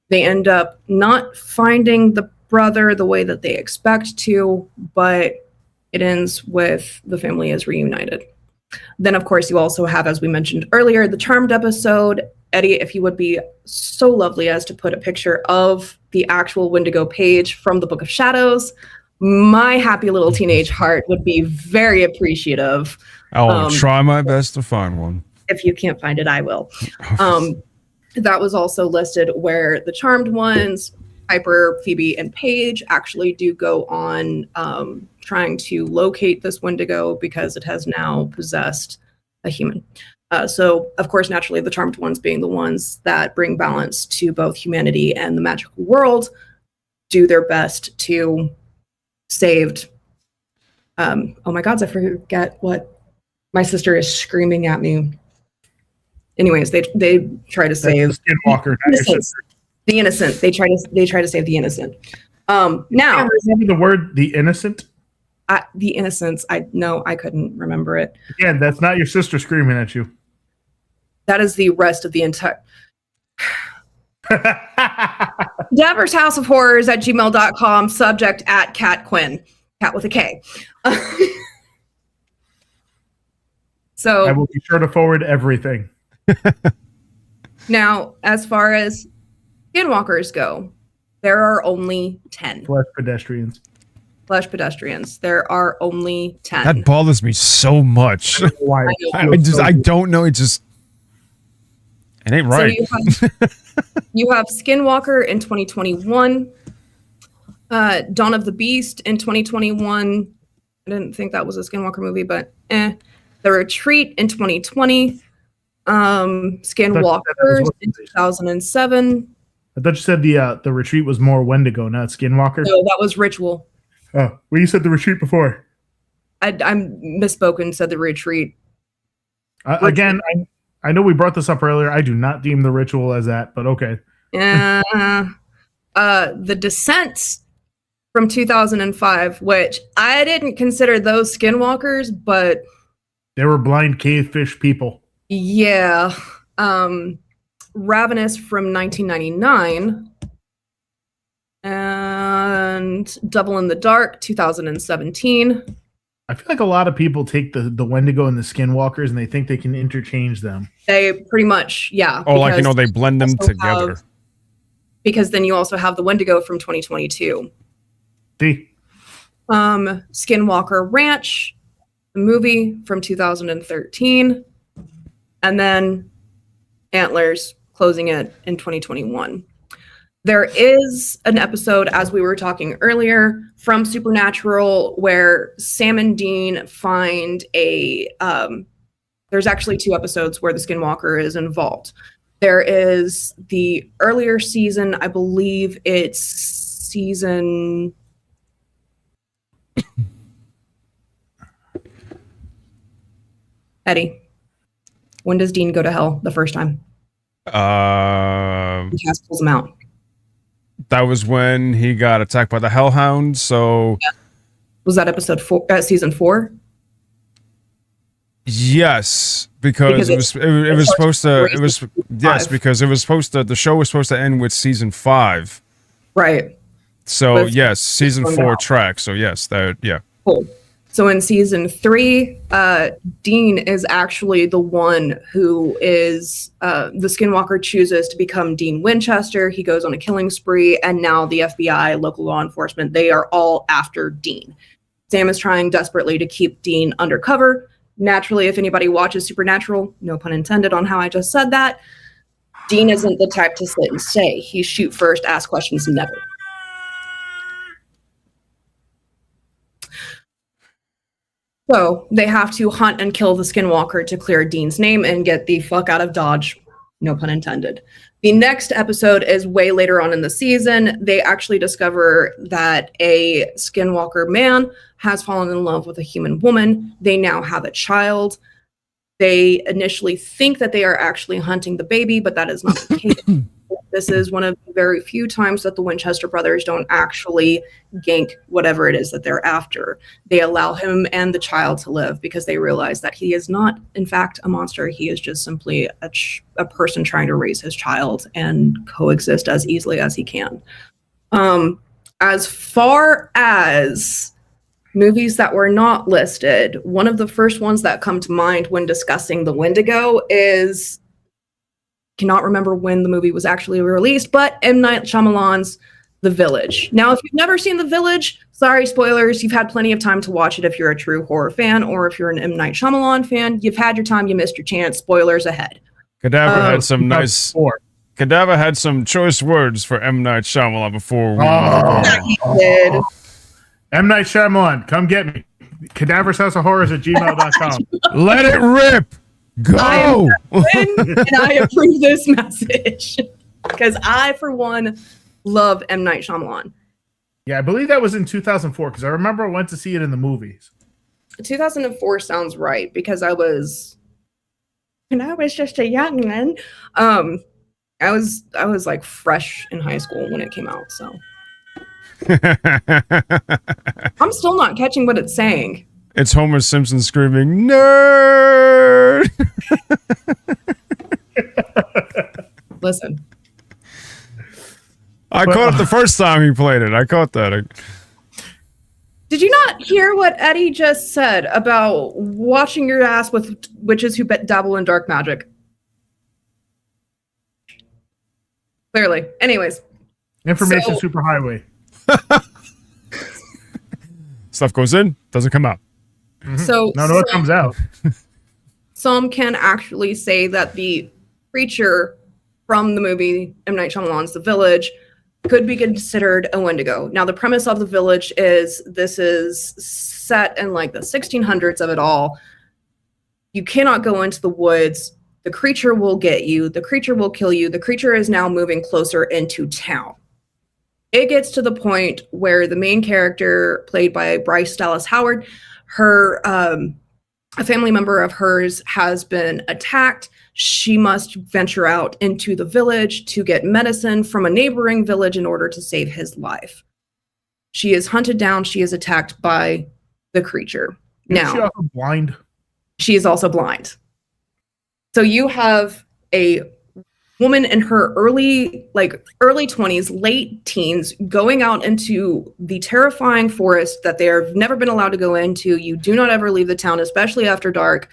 They end up not finding the brother the way that they expect to, but it ends with the family is reunited. Then, of course, you also have, as we mentioned earlier, the Charmed episode. Eddie, if you would be so lovely as to put a picture of the actual Wendigo page from the Book of Shadows, my happy little teenage heart would be very appreciative. I'll try my best to find one. If you can't find it, I will. That was also listed where the Charmed ones, Piper, Phoebe, and Paige actually do go on trying to locate this Wendigo because it has now possessed a human. So, of course, naturally, the Charmed ones being the ones that bring balance to both humanity and the magical world do their best to save. Oh my God, I forget what my sister is screaming at me. Anyways, they try to save Skinwalker, the innocent. They try to save the innocent. Now, the word "the innocent." The innocents. I couldn't remember it. Again, that's not your sister screaming at you. That is the rest of the entire. Davers House of Horrors at gmail.com. Subject at Cat Quinn. Cat with a K. So I will be sure to forward everything. Now, as far as Skinwalkers go, there are only 10. Flesh pedestrians. There are only 10. That bothers me so much. I don't know. It ain't right. So you have Skinwalker in 2021, Dawn of the Beast in 2021. I didn't think that was a Skinwalker movie, but The Retreat in 2020, Skinwalker in 2007. I thought you said the Retreat was more Wendigo, not Skinwalker. No, that was Ritual. Oh, well, you said The Retreat before. I'm misspoken. Said The Retreat. Again, I know we brought this up earlier. I do not deem The Ritual as that, but okay. The Descent from 2005, which I didn't consider those skinwalkers, but they were blind cavefish people. Yeah. Ravenous from 1999. And Double in the Dark, 2017. I feel like a lot of people take the Wendigo and the Skinwalkers and they think they can interchange them. They pretty much, yeah. Oh, like, they blend them together. Because then you also have the Wendigo from 2022. Skinwalker Ranch, the movie from 2013. And then Antlers closing it in 2021. There is an episode, as we were talking earlier, from Supernatural where Sam and Dean find there's actually 2 episodes where the Skinwalker is involved. There is the earlier season, I believe it's season... Eddie, when does Dean go to hell the first time? Cass pulls him out. That was when he got attacked by the Hellhound. So, was that episode 4? Season 4? Yes, because it was supposed to. It was because it was supposed to. The show was supposed to end with season 5. Right. So yes, season 4 track. So yes, Cool. So in season 3, Dean is actually the one who is the Skinwalker chooses to become Dean Winchester. He goes on a killing spree, and now the FBI, local law enforcement, they are all after Dean. Sam is trying desperately to keep Dean undercover. Naturally, if anybody watches Supernatural, no pun intended on how I just said that, Dean isn't the type to sit and stay. He shoot first, ask questions, never. So they have to hunt and kill the Skinwalker to clear Dean's name and get the fuck out of Dodge. No pun intended. The next episode is way later on in the season. They actually discover that a Skinwalker man has fallen in love with a human woman. They now have a child. They initially think that they are actually hunting the baby, but that is not the case. This is one of the very few times that the Winchester brothers don't actually gank whatever it is that they're after. They allow him and the child to live because they realize that he is not, in fact, a monster. He is just simply a person trying to raise his child and coexist as easily as he can. As far as movies that were not listed, one of the first ones that come to mind when discussing the Wendigo is... cannot remember when the movie was actually released, but M. Night Shyamalan's The Village. Now, if you've never seen The Village, sorry, spoilers, you've had plenty of time to watch it if you're a true horror fan, or if you're an M. Night Shyamalan fan, you've had your time, you missed your chance, spoilers ahead. Cadaver had some choice words for M. Night Shyamalan before we... He did. M. Night Shyamalan, come get me. cadavershouseofhorrors@gmail.com. Let it rip! Go! And I approve this message because I, for one, love M. Night Shyamalan. Yeah, I believe that was in 2004 because I remember I went to see it in the movies. 2004 sounds right because I was just a young man. I was like fresh in high school when it came out, so I'm still not catching what it's saying. It's Homer Simpson screaming, "Nerd!" Listen. I caught it the first time he played it. I caught that. Did you not hear what Eddie just said about washing your ass with witches who dabble in dark magic? Clearly. Anyways. Information superhighway. Stuff goes in, doesn't come out. Mm-hmm. So no, it comes out. Some can actually say that the creature from the movie M. Night Shyamalan's The Village could be considered a Wendigo. Now, the premise of The Village is this is set in like the 1600s of it all. You cannot go into the woods. The creature will get you. The creature will kill you. The creature is now moving closer into town. It gets to the point where the main character, played by Bryce Dallas Howard, a family member of hers has been attacked. she must venture out into the village to get medicine from a neighboring village in order to save his life. She is hunted down. She is attacked by the creature. Is she also blind? She is also blind. So you have a woman in her early 20s, late teens, going out into the terrifying forest that they have never been allowed to go into. You do not ever leave the town, especially after dark.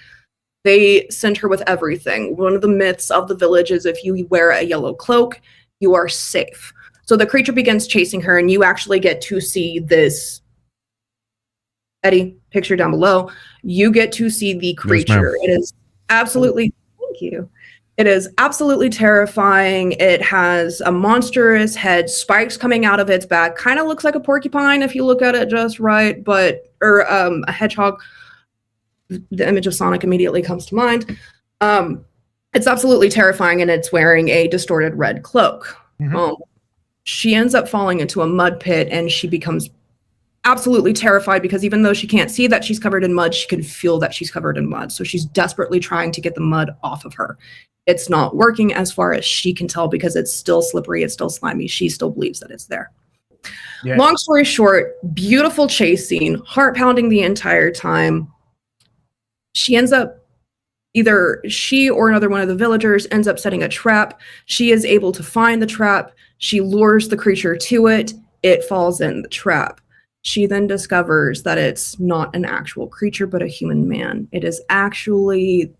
They send her with everything. One of the myths of the village is if you wear a yellow cloak, you are safe. So the creature begins chasing her, and you actually get to see this. Eddie, picture down below. You get to see the creature. Yes, it is absolutely, thank you. It is absolutely terrifying. It has a monstrous head, spikes coming out of its back. Kind of looks like a porcupine if you look at it just right, or a hedgehog. The image of Sonic immediately comes to mind. It's absolutely terrifying, and it's wearing a distorted red cloak. Mm-hmm. She ends up falling into a mud pit, and she becomes absolutely terrified because even though she can't see that she's covered in mud, she can feel that she's covered in mud. So she's desperately trying to get the mud off of her. It's not working as far as she can tell because it's still slippery, it's still slimy. She still believes that it's there. Yeah. Long story short, beautiful chase scene, heart pounding the entire time. She ends up, either she or another one of the villagers ends up setting a trap. She is able to find the trap. She lures the creature to it. It falls in the trap. She then discovers that it's not an actual creature, but a human man. It is actually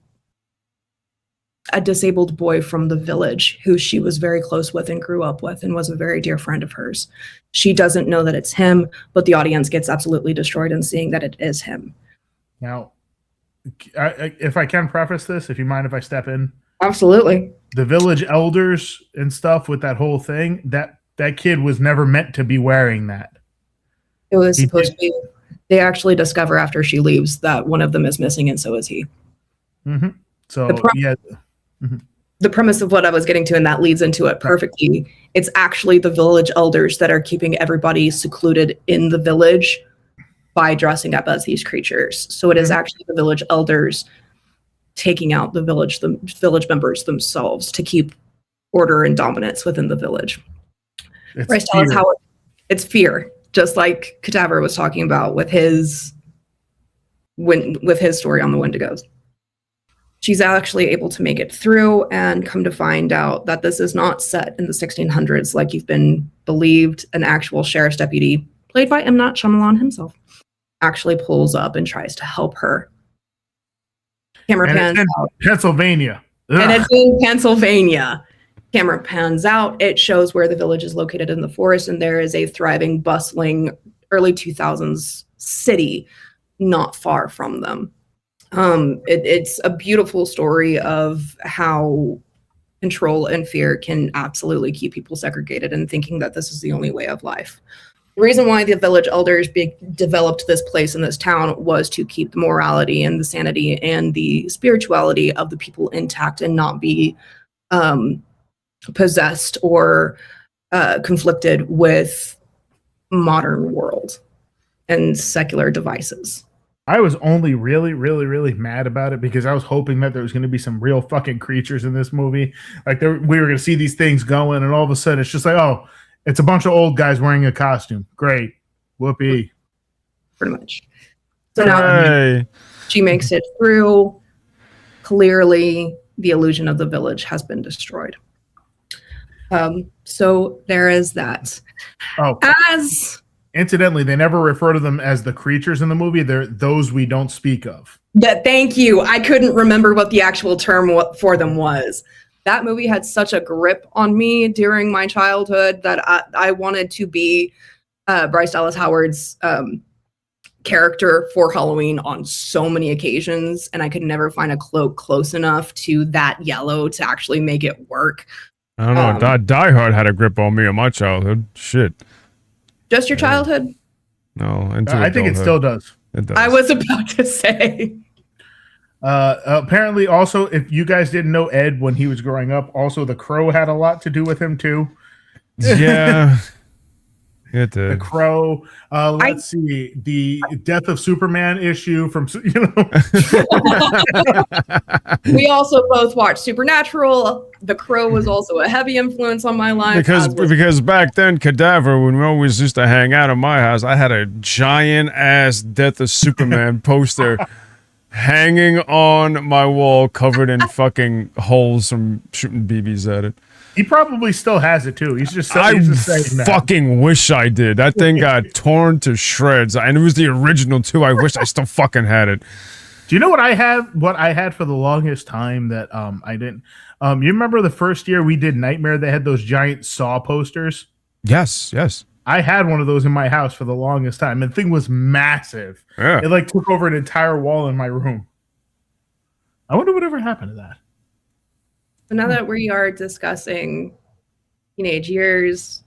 a disabled boy from the village who she was very close with and grew up with and was a very dear friend of hers. She doesn't know that it's him, but the audience gets absolutely destroyed in seeing that it is him. Now, if I can preface this, if you mind if I step in. Absolutely. The village elders and stuff with that whole thing, that kid was never meant to be wearing that. It was supposed to be. They actually discover after she leaves that one of them is missing, and so is he. Mm-hmm. So, yeah. Mm-hmm. The premise of what I was getting to, and that leads into it perfectly. It's actually the village elders that are keeping everybody secluded in the village by dressing up as these creatures. So it is actually the village elders taking out the village members themselves to keep order and dominance within the village. Bryce, tell us how it's fear, just like Cadaver was talking about with his story on the Wendigos. She's actually able to make it through and come to find out that this is not set in the 1600s like you've been believed. An actual sheriff's deputy, played by M. Night Shyamalan himself, actually pulls up and tries to help her. Camera pans out. Pennsylvania. Ugh. And it's in Pennsylvania. Camera pans out. It shows where the village is located in the forest, and there is a thriving, bustling, early 2000s city not far from them. It's a beautiful story of how control and fear can absolutely keep people segregated and thinking that this is the only way of life. The reason why the village elders developed this place in this town was to keep the morality and the sanity and the spirituality of the people intact and not be possessed or conflicted with modern world and secular devices. I was only really, really, really mad about it because I was hoping that there was going to be some real fucking creatures in this movie. Like we were going to see these things going, and all of a sudden it's just like, oh, it's a bunch of old guys wearing a costume. Great. Whoopee. Pretty much. So now she makes it through. Clearly, the illusion of the village has been destroyed. So there is that. Oh. Incidentally, they never refer to them as the creatures in the movie. They're those we don't speak of. Thank you. I couldn't remember what the actual term for them was. That movie had such a grip on me during my childhood that I wanted to be Bryce Dallas Howard's character for Halloween on so many occasions, and I could never find a cloak close enough to that yellow to actually make it work. I don't know. Die Hard had a grip on me in my childhood. Shit. Just your childhood? No, I think it still does. It does. I was about to say. Apparently, also, if you guys didn't know Ed when he was growing up, also The Crow had a lot to do with him too. Yeah. It did. The Crow. Let's see, the Death of Superman issue from We also both watched Supernatural. The Crow was also a heavy influence on my life. Because back then, Cadaver, when we always used to hang out at my house, I had a giant ass Death of Superman poster hanging on my wall, covered in fucking holes from shooting BBs at it. He probably still has it too. He's just saying that. Fucking wish I did. That thing got torn to shreds, and it was the original too. I wish I still fucking had it. Do you know what I have? What I had for the longest time that I didn't. You remember the first year we did Nightmare? They had those giant Saw posters. Yes. I had one of those in my house for the longest time, and the thing was massive. Yeah. It like took over an entire wall in my room. I wonder whatever happened to that. So now that we are discussing teenage years,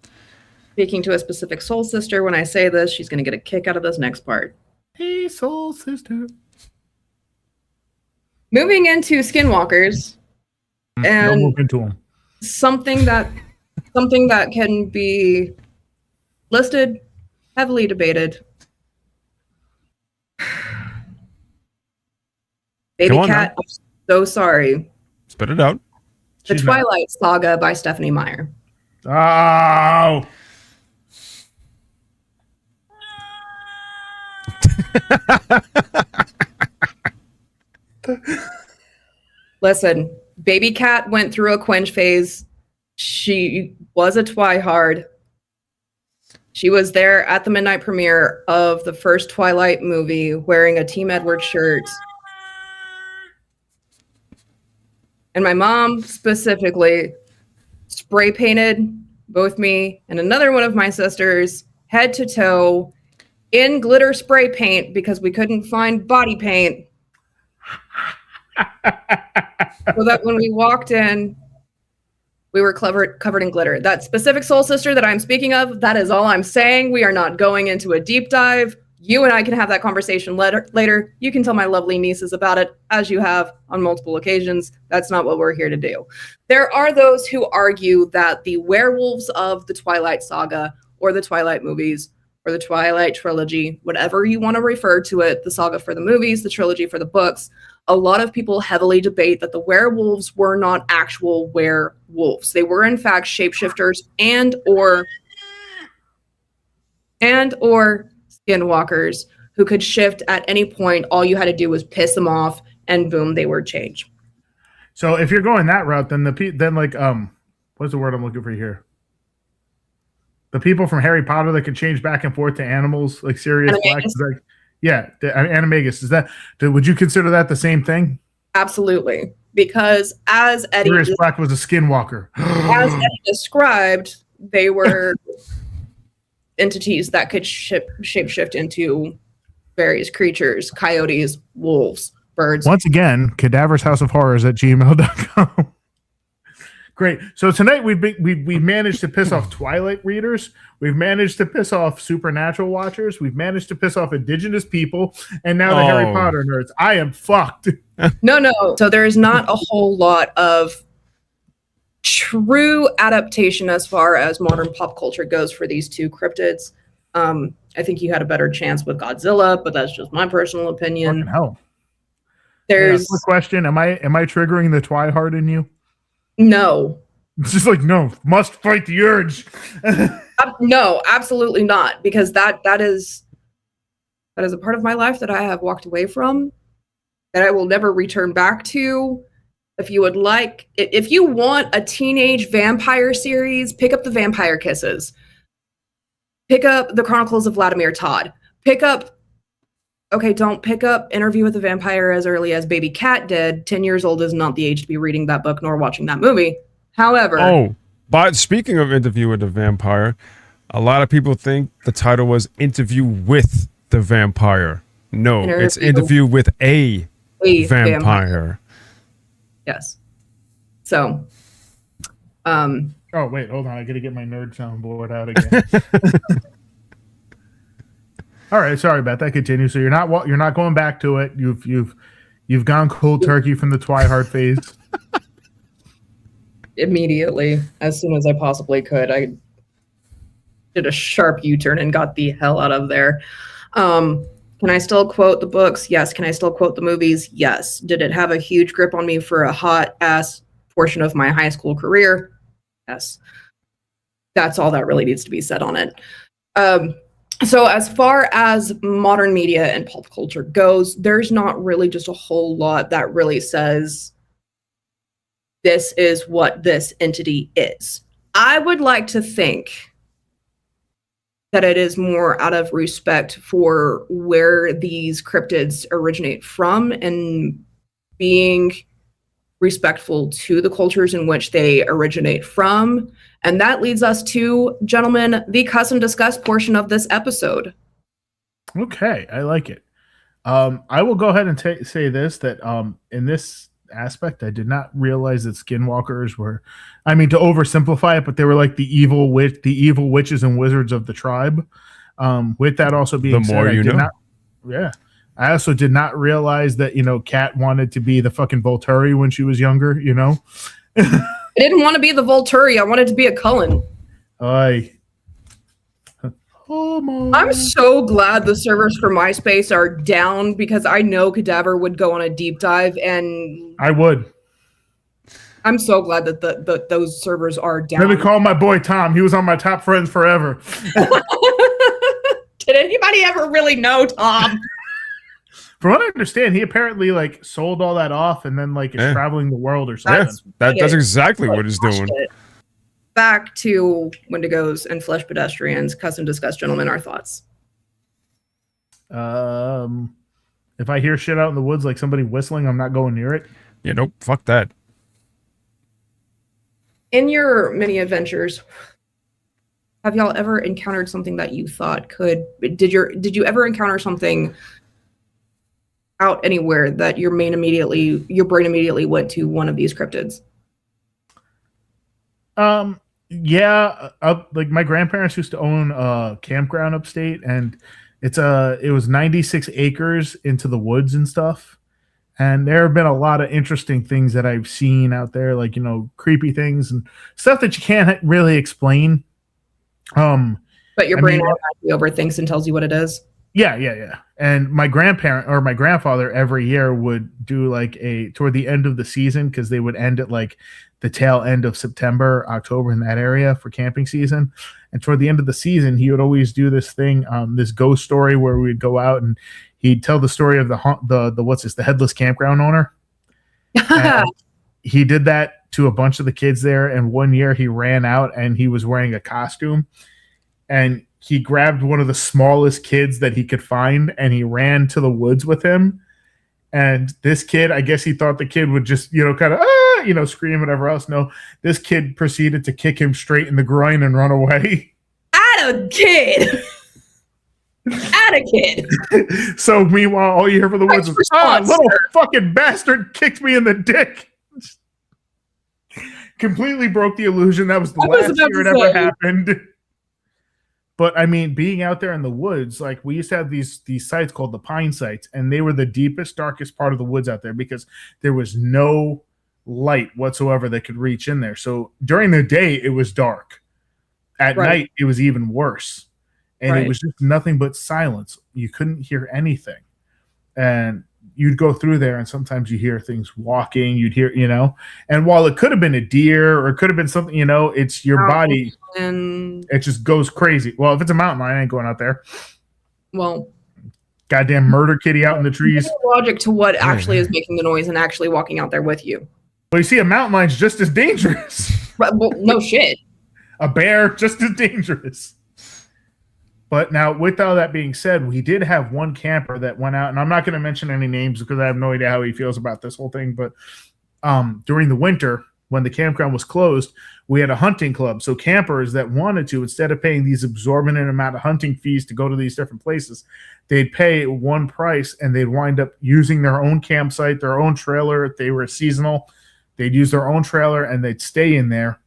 speaking to a specific soul sister, when I say this, she's going to get a kick out of this next part. Hey, soul sister. Moving into Skinwalkers, and move into them. something that can be listed, heavily debated. Baby Cat, I'm so sorry. Spit it out. The Twilight Saga by Stephanie Meyer. Oh. Listen, Baby Cat went through a quench phase. She was a twihard. She was there at the midnight premiere of the first Twilight movie wearing a Team Edward shirt. And my mom specifically spray painted both me and another one of my sisters head to toe in glitter spray paint because we couldn't find body paint. So that when we walked in, we were covered in glitter. That specific soul sister that I'm speaking of, that is all I'm saying. We are not going into a deep dive. You and I can have that conversation later. You can tell my lovely nieces about it, as you have on multiple occasions. That's not what we're here to do. There are those who argue that the werewolves of the Twilight Saga or the Twilight movies or the Twilight trilogy, whatever you want to refer to it, the saga for the movies, the trilogy for the books, a lot of people heavily debate that the werewolves were not actual werewolves. They were, in fact, shapeshifters and or skinwalkers who could shift at any point. All you had to do was piss them off, and boom, they would change. So if you're going that route, then what's the word I'm looking for here? The people from Harry Potter that can change back and forth to animals, like Sirius Black. Yeah, Animagus. Would you consider that the same thing? Absolutely, because as Eddie Sirius Black was a skinwalker. As Eddie described, they were entities that could shapeshift into various creatures: coyotes, wolves, birds. Once again, cadavershouseofhorrors@gmail.com. Great. So tonight we've managed to piss off Twilight readers. We've managed to piss off Supernatural watchers. We've managed to piss off Indigenous people, and now the Harry Potter nerds. I am fucked. No. So there is not a whole lot of true adaptation as far as modern pop culture goes for these two cryptids. I think you had a better chance with Godzilla, but that's just my personal opinion. Fucking hell. There's quick question: Am I triggering the twihard in you? No. It's just like, no, must fight the urge. No, absolutely not, because that is a part of my life that I have walked away from, that I will never return back to. If you want a teenage vampire series, pick up the Vampire Kisses. Pick up the Chronicles of Vladimir Todd. Don't pick up Interview with the Vampire as early as Baby Cat did. 10 years old is not the age to be reading that book nor watching that movie. However... but speaking of Interview with the Vampire, a lot of people think the title was Interview with the Vampire. No, it's Interview with a vampire. Yes. So... oh, wait, hold on. I got to get my nerd soundboard out again. All right, sorry about that. Continue. So you're not going back to it. You've gone cold turkey from the Twihard phase. Immediately, as soon as I possibly could. did a sharp U-turn and got the hell out of there. Can I still quote the books? Yes. Can I still quote the movies? Yes. Did it have a huge grip on me for a hot ass portion of my high school career? Yes. That's all that really needs to be said on it. So as far as modern media and pulp culture goes, there's not really just a whole lot that really says this is what this entity is. I would like to think that it is more out of respect for where these cryptids originate from and being respectful to the cultures in which they originate from. And that leads us to, gentlemen, the custom discuss portion of this episode. Okay, I like it. I will go ahead and say this, that in this aspect, I did not realize that skinwalkers were, I mean, to oversimplify it, but they were like the evil witches and wizards of the tribe. With that also being said, I also did not realize that, Kat wanted to be the fucking Volturi when she was younger, I didn't want to be the Volturi. I wanted to be a Cullen. I'm so glad the servers for MySpace are down, because I know Cadaver would go on a deep dive, and I would. I'm so glad that those servers are down. Let me call my boy Tom. He was on my top friends forever. Did anybody ever really know Tom? From what I understand, he apparently sold all that off and then is traveling the world or something. That's exactly what he's doing. Back to Wendigos and Flesh Pedestrians. Custom discuss, gentlemen, our thoughts. If I hear shit out in the woods like somebody whistling, I'm not going near it. Yeah, nope, fuck that. In your many adventures, have y'all ever encountered something that you thought did you ever encounter something out anywhere that your brain immediately went to one of these cryptids? Yeah, my grandparents used to own a campground upstate, and it was 96 acres into the woods and stuff. And there have been a lot of interesting things that I've seen out there, creepy things and stuff that you can't really explain. But your brain automatically overthinks and tells you what it is. Yeah. And my grandfather every year would do toward the end of the season, because they would end at the tail end of September, October in that area for camping season. And toward the end of the season, he would always do this thing, this ghost story where we'd go out and he'd tell the story of the headless campground owner. He did that to a bunch of the kids there. And one year he ran out and he was wearing a costume, and he grabbed one of the smallest kids that he could find and he ran to the woods with him. And this kid, I guess he thought the kid would just, kind of, scream, whatever else. No, this kid proceeded to kick him straight in the groin and run away. Atta kid. So meanwhile, all you hear from the woods is, little fucking bastard kicked me in the dick. Completely broke the illusion. That was the last year it ever happened. But I mean, being out there in the woods, we used to have these sites called the pine sites, and they were the deepest, darkest part of the woods out there because there was no light whatsoever that could reach in there. So during the day, it was dark. At night, it was even worse. And it was just nothing but silence. You couldn't hear anything. And you'd go through there, and sometimes you hear things walking. You'd hear, and while it could have been a deer or it could have been something, it's your body. It just goes crazy. Well, if it's a mountain lion, I ain't going out there. Well, goddamn murder kitty out in the trees. Logic to what actually is making the noise and actually walking out there with you. Well, you see, a mountain lion's just as dangerous. Well, no shit. A bear, just as dangerous. But now, with all that being said, we did have one camper that went out, and I'm not going to mention any names because I have no idea how he feels about this whole thing. But during the winter, when the campground was closed, we had a hunting club. So campers that wanted to, instead of paying these exorbitant amount of hunting fees to go to these different places, they'd pay one price, and they'd wind up using their own campsite, their own trailer. If they were seasonal, they'd use their own trailer, and they'd stay in there,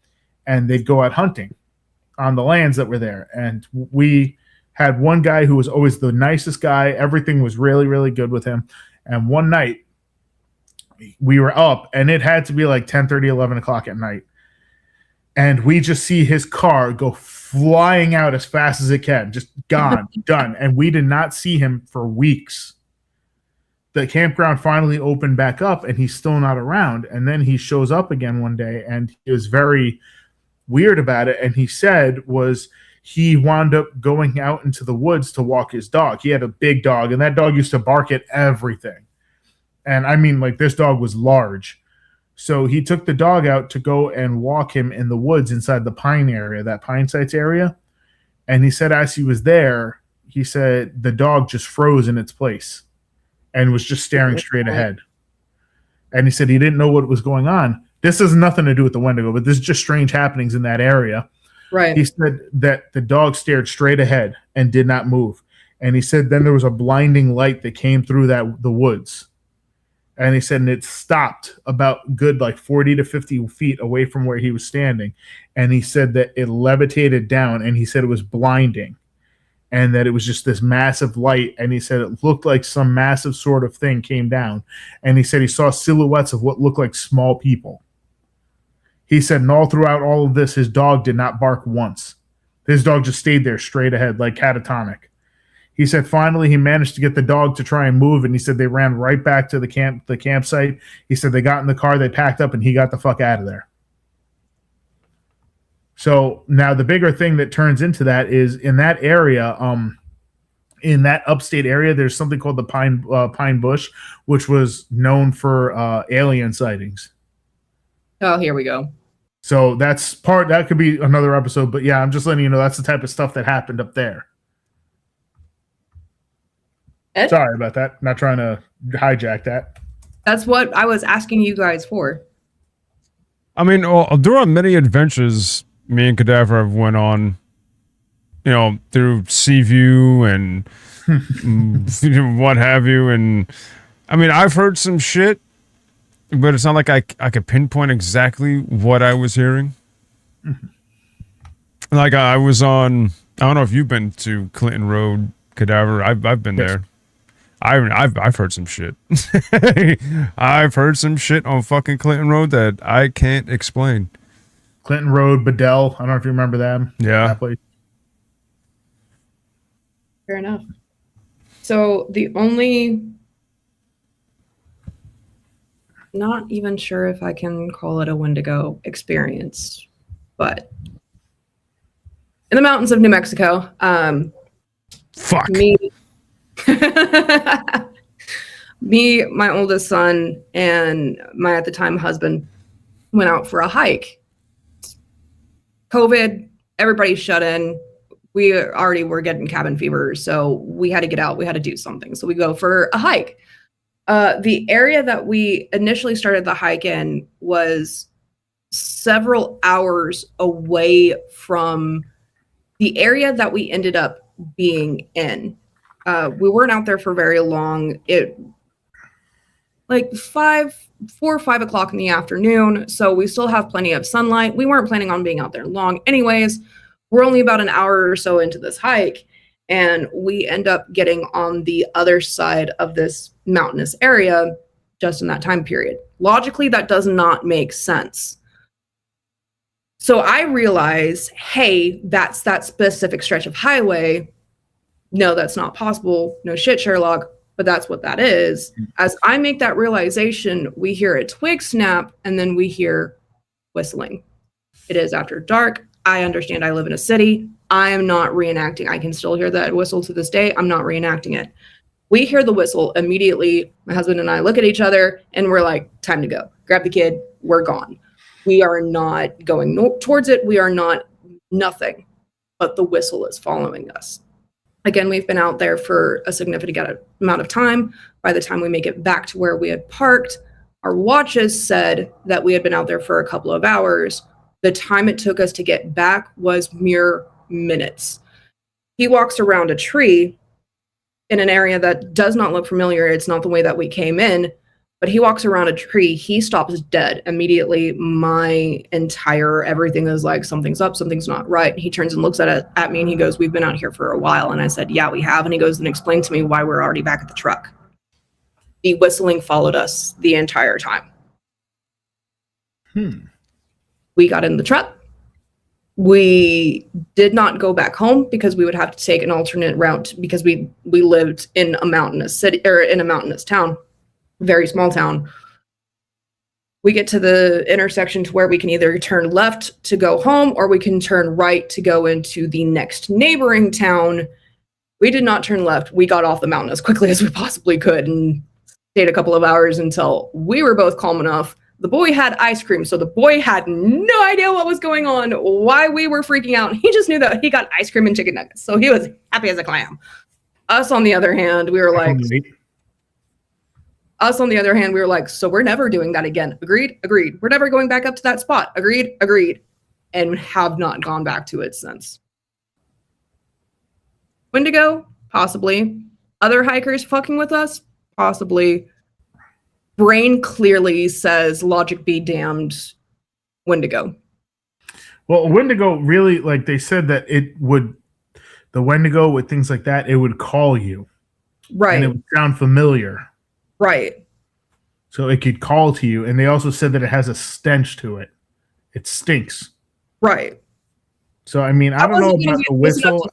and they'd go out hunting on the lands that were there. And we had one guy who was always the nicest guy. Everything was really, really good with him. And one night we were up, and it had to be 10:30, 11 o'clock at night. And we just see his car go flying out as fast as it can, just gone, done. And we did not see him for weeks. The campground finally opened back up and he's still not around. And then he shows up again one day and he was very weird about it. And he said he wound up going out into the woods to walk his dog. He had a big dog and that dog used to bark at everything. And I mean, like, this dog was large. So he took the dog out to go and walk him in the woods inside the pine area, that Pine Sites area. And he said as he was there, he said the dog just froze in its place and was just staring straight ahead. And he said he didn't know what was going on. This has nothing to do with the Wendigo, but this is just strange happenings in that area. Right. He said that the dog stared straight ahead and did not move. And he said then there was a blinding light that came through the woods. And he said, and it stopped about good like 40 to 50 feet away from where he was standing. And he said that it levitated down, and he said it was blinding and that it was just this massive light. And he said it looked like some massive sort of thing came down. And he said he saw silhouettes of what looked like small people. He said, and all throughout all of this, his dog did not bark once. His dog just stayed there straight ahead, like catatonic. He said finally he managed to get the dog to try and move, and he said they ran right back to the campsite. He said they got in the car, they packed up, and he got the fuck out of there. So now the bigger thing that turns into that is in that area, in that upstate area, there's something called the Pine Bush, which was known for alien sightings. Oh, here we go. So that could be another episode, but yeah, I'm just letting you know that's the type of stuff that happened up there. Ed? Sorry about that. Not trying to hijack that. That's what I was asking you guys for. I mean, there are many adventures me and Cadaver have went on, through Seaview and what have you. And I mean, I've heard some shit, but it's not like I could pinpoint exactly what I was hearing. Mm-hmm. Like I was on, I don't know if you've been to Clinton Road, Cadaver. I've been there. I've heard some shit. I've heard some shit on fucking Clinton Road that I can't explain. Clinton Road, Bedell. I don't know if you remember them. Yeah. That place. Fair enough. So the only, not even sure if I can call it a Wendigo experience, but in the mountains of New Mexico, fuck me, my oldest son, and my at the time husband went out for a hike. COVID, everybody shut in. We already were getting cabin fever, so we had to get out. We had to do something. So we go for a hike. The area that we initially started the hike in was several hours away from the area that we ended up being in. We weren't out there for very long. Like 4 or 5 o'clock in the afternoon. So we still have plenty of sunlight. We weren't planning on being out there long. Anyways, we're only about an hour or so into this hike, and we end up getting on the other side of this mountainous area just in that time period. Logically, that does not make sense. So I realize, hey, that's that specific stretch of highway. No, that's not possible. No shit, Sherlock. But that's what that is. As I make that realization, we hear a twig snap, and then we hear whistling. It is after dark. I understand I live in a city. I am not reenacting. I can still hear that whistle to this day. I'm not reenacting it. We hear the whistle immediately. My husband and I look at each other, and we're like, time to go. Grab the kid. We're gone. We are not going towards it. We are not nothing. But the whistle is following us. Again, we've been out there for a significant amount of time. By the time we make it back to where we had parked, our watches said that we had been out there for a couple of hours. The time it took us to get back was mere minutes. He walks around a tree in an area that does not look familiar. It's not the way that we came in, but he walks around a tree. He stops dead. Immediately, my entire everything is like, something's up, something's not right. He turns and looks at me, and he goes, we've been out here for a while. And I said, yeah, we have. And he goes and explained to me why we're already back at the truck. The whistling followed us the entire time. We got in the truck. We did not go back home because we would have to take an alternate route because we lived in a mountainous city or in a mountainous town, very small town. We get to the intersection to where we can either turn left to go home or we can turn right to go into the next neighboring town. We did not turn left. We got off the mountain as quickly as we possibly could and stayed a couple of hours until we were both calm enough. The boy had ice cream, so the boy had no idea what was going on, why we were freaking out. He just knew that he got ice cream and chicken nuggets, so he was happy as a clam. Us, on the other hand, we were like... so we're never doing that again. Agreed? Agreed. We're never going back up to that spot. Agreed? Agreed. And have not gone back to it since. Wendigo? Possibly. Other hikers fucking with us? Possibly. Brain clearly says logic be damned. Wendigo. Well, Wendigo really, like they said that the Wendigo with things like that, it would call you. Right. And it would sound familiar. Right. So it could call to you. And they also said that it has a stench to it. It stinks. Right. So, I mean, I don't know about the whistle.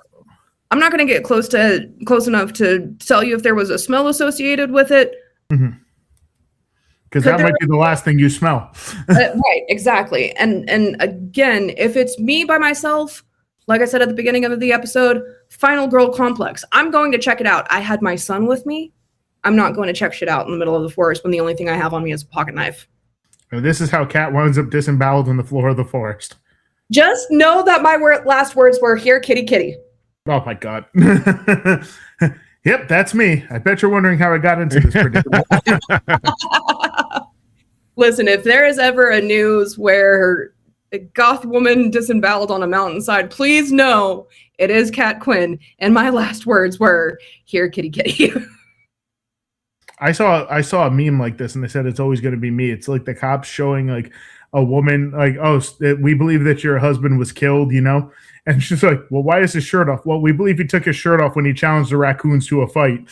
I'm not going to get close enough to tell you if there was a smell associated with it. Because that might be the last thing you smell. Right, exactly. And again, if it's me by myself, like I said at the beginning of the episode, final girl complex. I'm going to check it out. I had my son with me. I'm not going to check shit out in the middle of the forest when the only thing I have on me is a pocket knife. And this is how Kat winds up disemboweled on the floor of the forest. Just know that my last words were, "Here, kitty, kitty." Oh, my God. Yep, that's me. I bet you're wondering how I got into this predicament. Listen, if there is ever a news where a goth woman disemboweled on a mountainside, please know it is Kat Quinn. And my last words were, "Here, kitty, kitty." I saw a meme like this, and they said it's always going to be me. It's like the cops showing like a woman, like, "Oh, we believe that your husband was killed," you know? And she's like, "Well, why is his shirt off?" "Well, we believe he took his shirt off when he challenged the raccoons to a fight."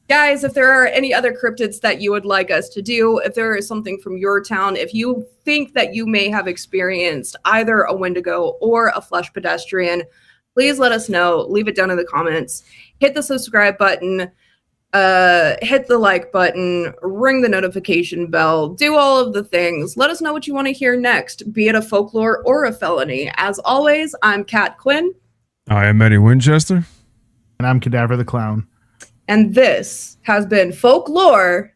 Guys, if there are any other cryptids that you would like us to do, if there is something from your town, if you think that you may have experienced either a Wendigo or a flesh pedestrian, please let us know. Leave it down in the comments. Hit the subscribe button. Hit the like button. Ring the notification bell. Do all of the things. Let us know what you want to hear next, be it a folklore or a felony. As always, I'm Kat Quinn. I am Eddie Winchester. And I'm Cadaver the Clown. And this has been Folklore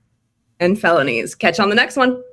and Felonies. Catch you on the next one.